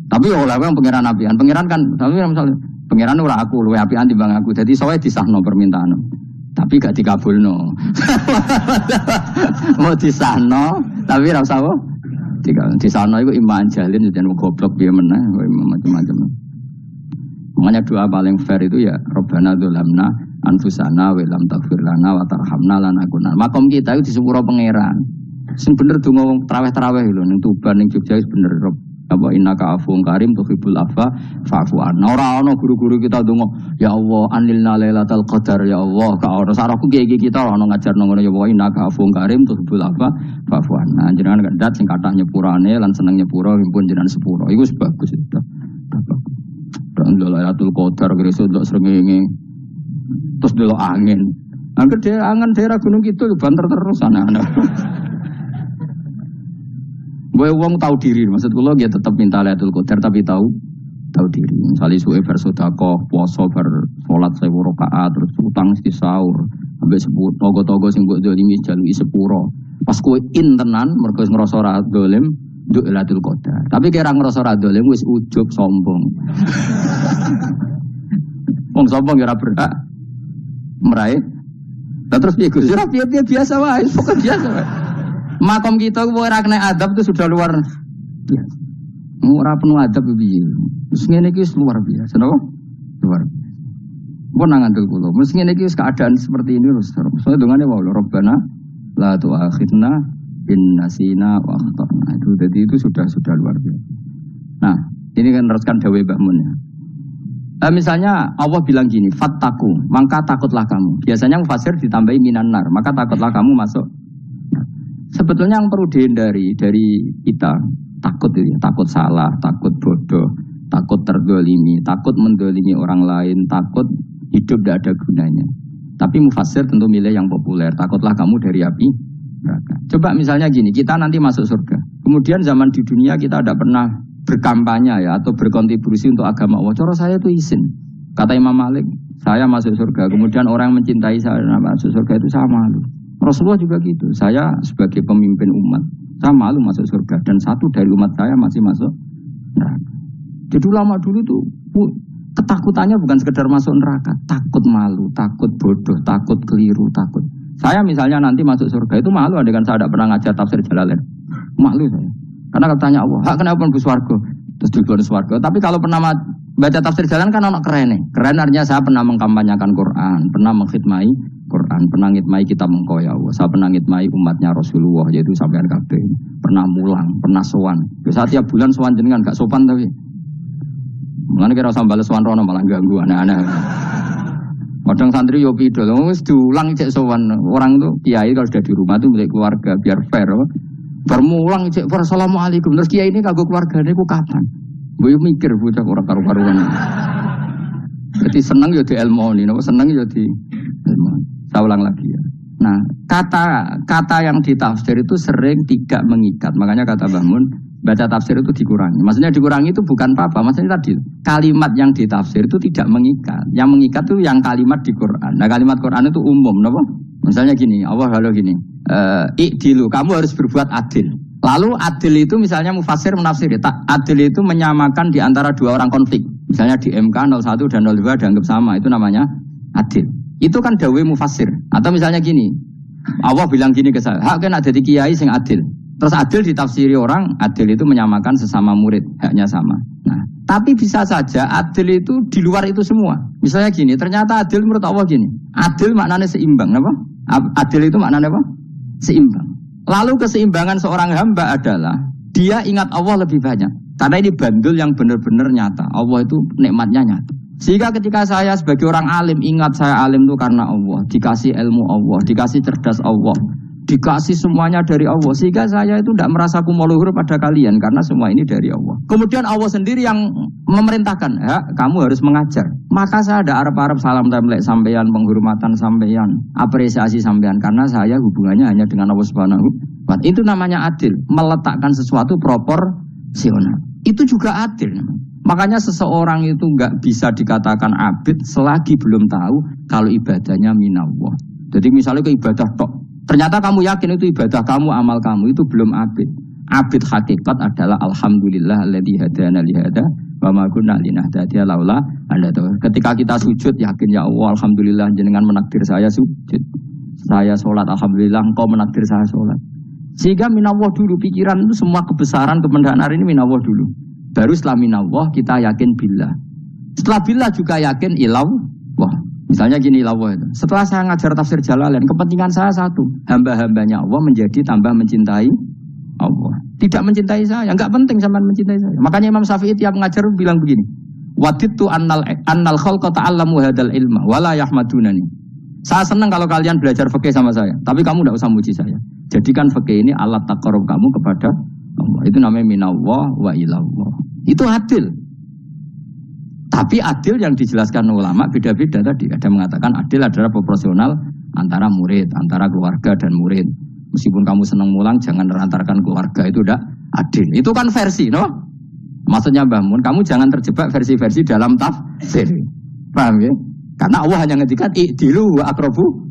Tapi oleh yang pangeran apian, pangeran kan, tapi misalnya pangeran ora aku, luwe apian timbang aku. Jadi soalnya disahno permintaan, tapi gak dikabulno. Mau disahno, tapi rasa apa? Disahno itu iman jalin, jangan goblok dia menang, macam-macam. Makanya doa paling fair itu ya Rabbana dzulamna anfusana wa lam taghfir lana wa tarhamna lanakunanna. Makom kita itu disepuro pangeran. Sing bener donga wong traweh-traweh lho ning Tuban ning Jogja wis bener apa innaka afuwun karim tuhibbul afwa fa'fu anna. Ora ana guru-guru kita donga ya Allah anilna lailatul qadar ya Allah ka ora sarahku kiye kita ora ono ngajarno ngono ya Allah innaka afuwun karim tuhibbul afwa fa'fu anna. Jenengan kandat sing kathah nyepurane lan seneng nyepuro impun jenengan sepuro. Iku wis bagus itu. Lailatul qadar gresuk ndelok srengenge. Terus ndelok angin. Angger angen daerah Gunung Kidul banter terus anak-anak. Gue wong tahu diri, maksud kula dia tetap minta Lailatul Qadar tapi tahu diri. Misalnya suwe bersedekah, puasa salat 1000 rakaat, terus utang di sahur, sampai sebut togo-togo sing mbok dolimi jaluki sepuro. Pas kowe tenan mergo ngrasa ora dolim, nduk Lailatul Qadar. Tapi kira ngrasa ora dolim wis ujug sombong. Wong sombong ora berhak meraih. Terus piye Gus? Ora piye biasa wae, pokok biasa wae. Makom kita ora kena adab itu sudah luar biasa. Ora penuh adab piye. Terus ngene iki luar biasa, napa? Luar biasa. Pun nang ngandel kula. Mesti ngene iki keadaan seperti ini terus. Soale dongane wae Rabbana la tu'akhidna in nasina wa akhtana. Itu jadi itu sudah luar biasa. Nah, ini kan teruskan dawuh Mbah Mun ya. Misalnya Allah bilang gini, fattaku, maka takutlah kamu. Biasanya mufasir ditambahi minan nar, maka takutlah kamu masuk. Sebetulnya yang perlu dihindari dari kita takut itu ya, takut salah, takut bodoh, takut terdolimi, takut mendolimi orang lain, takut hidup tidak ada gunanya. Tapi mufasir tentu milih yang populer, takutlah kamu dari api neraka. Coba misalnya gini, kita nanti masuk surga, kemudian zaman di dunia kita tidak pernah berkampanye ya atau berkontribusi untuk agama Allah. Cara saya itu izin. Kata Imam Malik, saya masuk surga, kemudian orang mencintai saya masuk surga itu saya malu. Rasulullah juga gitu. Saya sebagai pemimpin umat, saya malu masuk surga dan satu dari umat saya masih masuk neraka. Jadi ulama dulu tuh ketakutannya bukan sekedar masuk neraka, takut malu, takut bodoh, takut keliru, takut. Saya misalnya nanti masuk surga itu malu dengan saya tidak pernah ngajar tafsir Jalalain. Malu saya. Karena katanya Allah, hak kenapa pun swarga? Terus di swarga. Tapi kalau pernah baca tafsir Jalalain kan anak keren nih. Keren artinya saya pernah mengkampanyekan Quran, pernah mengkhidmati Quran. Quran, pernah ngitmai kitab engkau ya Allah. Saya pernah ngitmai umatnya Rasulullah, yaitu sampean kabeh. Pernah mulang, pernah sowan. Biasa tiap bulan sowan jenengan gak sopan tapi. Mulane kira usah bales sowan rono malah ganggu anak-anak. Kadang santri yo pidol, wis diulang cek sowan. Orang itu kiai kalau sudah di rumah itu milik keluarga biar fair. Bermulang cek assalamualaikum. Terus kiai ini kagok keluargane ku kapan? Gue mikir bocah ora karu-karuan. Jadi seneng ya di ilmu ini, seneng ya di ilmu. Saya ulang lagi ya. Nah, kata yang ditafsir itu sering tidak mengikat. Makanya kata Mbah Mun, baca tafsir itu dikurangi. Maksudnya dikurangi itu bukan apa-apa. Maksudnya tadi, kalimat yang ditafsir itu tidak mengikat. Yang mengikat itu yang kalimat di Quran. Nah, kalimat Quran itu umum, kenapa? Misalnya gini, Allah lalu gini, i'dilu, kamu harus berbuat adil. Lalu adil itu misalnya mufassir menafsiri, adil itu menyamakan di antara dua orang konflik. Misalnya di MK 01 dan 02 dianggap sama, itu namanya adil. Itu kan dawai mufassir. Atau misalnya gini, Allah bilang gini ke saya, hak kan ada di kiai sing adil. Terus adil ditafsiri orang, adil itu menyamakan sesama murid, haknya sama. Nah, tapi bisa saja adil itu di luar itu semua. Misalnya gini, ternyata adil menurut Allah gini, adil maknanya seimbang, apa? Adil itu maknanya apa? Seimbang. Lalu keseimbangan seorang hamba adalah dia ingat Allah lebih banyak. Karena ini bandul yang benar-benar nyata. Allah itu nikmatnya nyata. Sehingga ketika saya sebagai orang alim ingat saya alim itu karena Allah. Dikasih ilmu Allah, dikasih cerdas Allah, dikasih semuanya dari Allah. Sehingga saya itu tidak merasa kumuluhur pada kalian karena semua ini dari Allah. Kemudian Allah sendiri yang memerintahkan, ya, kamu harus mengajar. Maka saya ada arep-arep salam templek sampeyan, penghormatan sampeyan, apresiasi sampeyan karena saya hubungannya hanya dengan Allah Subhanahu wa Ta'ala. Itu namanya adil, meletakkan sesuatu proporsional. Itu juga adil. Makanya seseorang itu enggak bisa dikatakan abid selagi belum tahu kalau ibadahnya minallah. Jadi misalnya ke ibadah tok, ternyata kamu yakin itu ibadah kamu, amal kamu itu belum abid. Abid hakikat adalah alhamdulillah alladzi hadana li hada wa ma kunna linahtadiya laula anda tahu. Ketika kita sujud yakin ya Allah alhamdulillah jenengan menakdir saya sujud. Saya salat alhamdulillah engkau menakdir saya salat. Sehingga minallah dulu pikiran itu semua kebesaran kemendahan hari ini minallah dulu. Baru setelah minallah kita yakin billah. Setelah billah juga yakin ilallah. Misalnya gini Allah itu. Setelah saya ngajar tafsir Jalalain, kepentingan saya satu, hamba-hambanya Allah menjadi tambah mencintai Allah. Tidak mencintai saya, enggak penting sampean mencintai saya. Makanya Imam Syafi'i tiap ngajar bilang begini, waditu annal khalqa ta'allamu hadzal ilma wala yahmadunani. Saya senang kalau kalian belajar fikih sama saya, tapi kamu enggak usah muji saya. Jadikan fikih ini alat taqarrub kamu kepada Allah. Itu namanya minallah wa ilallah. Itu adil. Tapi adil yang dijelaskan ulama beda-beda tadi. Ada mengatakan adil adalah proporsional antara murid, antara keluarga dan murid. Meskipun kamu senang mulang, jangan merantarkan keluarga, itu udah adil. Itu kan versi, no? Maksudnya Mbah Mun, kamu jangan terjebak versi-versi dalam tafsir. Paham ya? Karena Allah hanya ngedikan i'dilu wa aqrabu.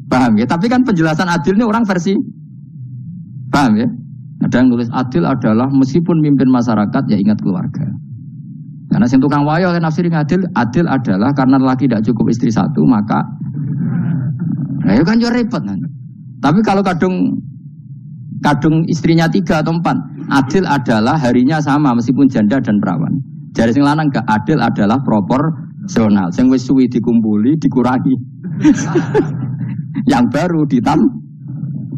Paham ya? Tapi kan penjelasan adil ini orang versi. Paham ya? Ada yang nulis adil adalah meskipun mimpin masyarakat ya ingat keluarga. Karena sing tukang wayo kan nafsirin adil adalah karena laki tidak cukup istri satu maka ya kan yo repot nanti. Tapi kalau kadung istrinya 3 atau 4, adil adalah harinya sama meskipun janda dan perawan. Jari sing lanang gak adil adalah proporsional. Sing wis suwi dikumpuli dikurangi. Yang baru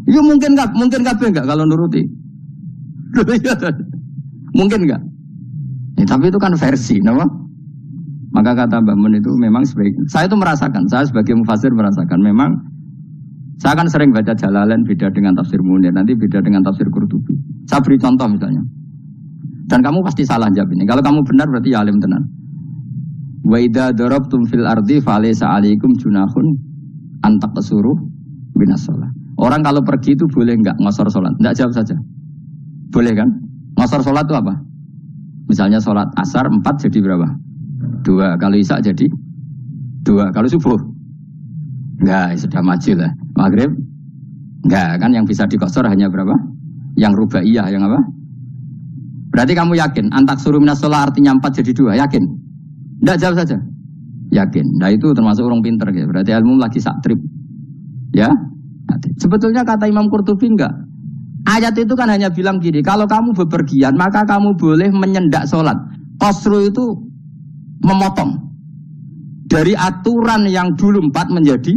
ya mungkin kabeh enggak kalau nuruti. Mungkin enggak? Ya, tapi itu kan versi, nama. Maka kata Mbak Mun itu memang sebaik. Saya itu merasakan, saya sebagai mufassir merasakan memang. Saya kan sering baca Jalalain beda dengan tafsir Munir, nanti beda dengan tafsir Qurtubi. Saya beri contoh misalnya. Dan kamu pasti salah jawab ini. Kalau kamu benar berarti ya alim tenan. Wa idza darabtum fil ardi falaysa 'alaikum junahun an taqsuru binas shalah. Orang kalau pergi itu boleh enggak ngosor salat? Enggak, jawab saja. Boleh kan? Ngosor salat itu apa? Misalnya sholat asar 4 jadi berapa? 2. Kalau isya jadi 2. Kalau subuh? Enggak, sudah maju lah. Maghrib? Enggak, kan yang bisa dikosor hanya berapa? Yang rubaiyah, yang apa? Berarti kamu yakin? Antak suruh minas sholat artinya 4 jadi 2, yakin? Enggak, jawab saja. Yakin. Nah itu termasuk orang pinter. Ya. Berarti ilmu lagi saktrip. Ya? Sebetulnya kata Imam Qurtubi enggak. Ayat itu kan hanya bilang gini, kalau kamu bepergian maka kamu boleh menyendak sholat. Qasru itu memotong. Dari aturan yang dulu 4 menjadi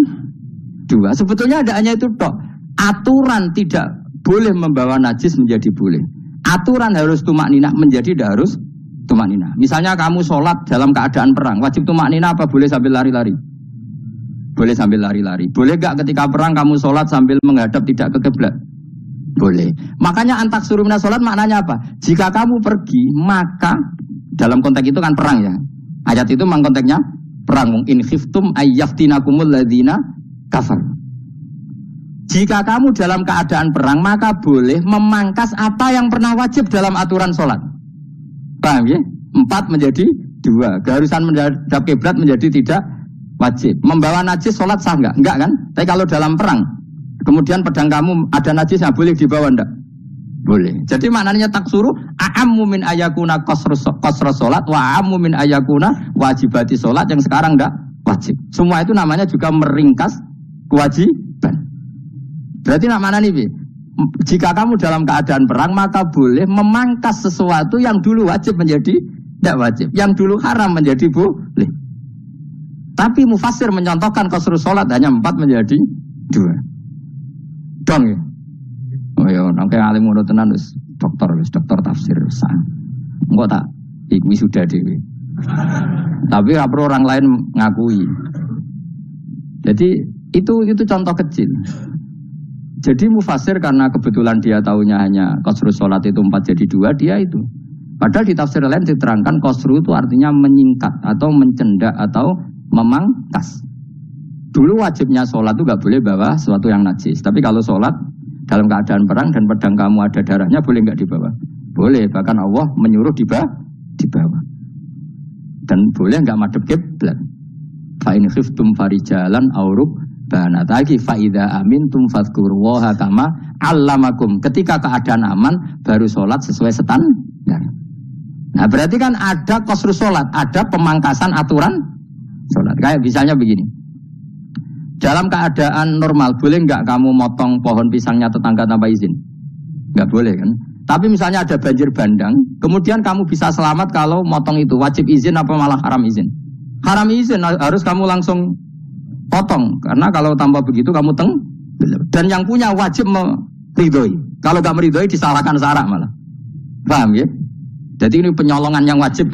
dua. Sebetulnya tidak hanya itu tok. Aturan tidak boleh membawa najis menjadi boleh. Aturan harus tumak ninah menjadi tidak harus tumak ninah. Misalnya kamu sholat dalam keadaan perang, wajib tumak ninah apa boleh sambil lari-lari? Boleh sambil lari-lari. Boleh gak ketika perang kamu sholat sambil menghadap tidak ke kiblat? Boleh. Makanya antak suruh minas sholat maknanya apa? Jika kamu pergi, maka dalam konteks itu kan perang ya. Ayat itu memang konteksnya perang. In khiftum ayyaftinakumul ladzina kafar. Jika kamu dalam keadaan perang, maka boleh memangkas apa yang pernah wajib dalam aturan sholat. Paham ya? 4 menjadi 2. Keharusan menghadap kiblat menjadi tidak wajib. Membawa najis sholat sah enggak? Enggak kan? Tapi kalau dalam perang, kemudian pedang kamu ada najisnya, boleh dibawa enggak? Boleh. Jadi maknanya taksuru a'ammu min ayakuna qasra sholat wa a'ammu min ayakuna wajibati sholat yang sekarang enggak wajib. Semua itu namanya juga meringkas kewajiban. Berarti namanya nih, jika kamu dalam keadaan perang maka boleh memangkas sesuatu yang dulu wajib menjadi tidak wajib, yang dulu haram menjadi boleh. Tapi mufassir mencontohkan qasrul sholat hanya 4 menjadi 2. Dong ya. Oh ya, nangke alim ngono tenan wis dokter tafsir wis. Engko tak iki sudah dhewe. Tapi ora perlu orang lain ngakui. Jadi itu contoh kecil. Jadi mufassir karena kebetulan dia tahunya hanya qasrul sholat itu 4 jadi 2, dia itu. Padahal di tafsir lain diterangkan qasru itu artinya menyingkat atau mencendak atau memangkas. Dulu wajibnya sholat itu gak boleh bawa sesuatu yang najis. Tapi kalau sholat dalam keadaan perang dan pedang kamu ada darahnya, boleh gak dibawa? Boleh, bahkan Allah menyuruh dibawa. Dan boleh gak madhep kiblat. Fa in khiftum farijalan auruk bana tadi faida amintum fadzkurullaha kama allamakum. Ketika keadaan aman baru sholat sesuai standar. Nah berarti kan ada qasrul sholat, ada pemangkasan aturan sholat. Kayak misalnya begini, dalam keadaan normal boleh nggak kamu motong pohon pisangnya tetangga tanpa izin? Nggak boleh kan? Tapi misalnya ada banjir bandang, kemudian kamu bisa selamat kalau motong itu wajib izin apa malah haram izin? Haram izin, harus kamu langsung potong, karena kalau tanpa begitu kamu dan yang punya wajib meridhoi. Kalau gak meridhoi disalahkan syarak malah. Paham ya? Jadi ini penyolongan yang wajib.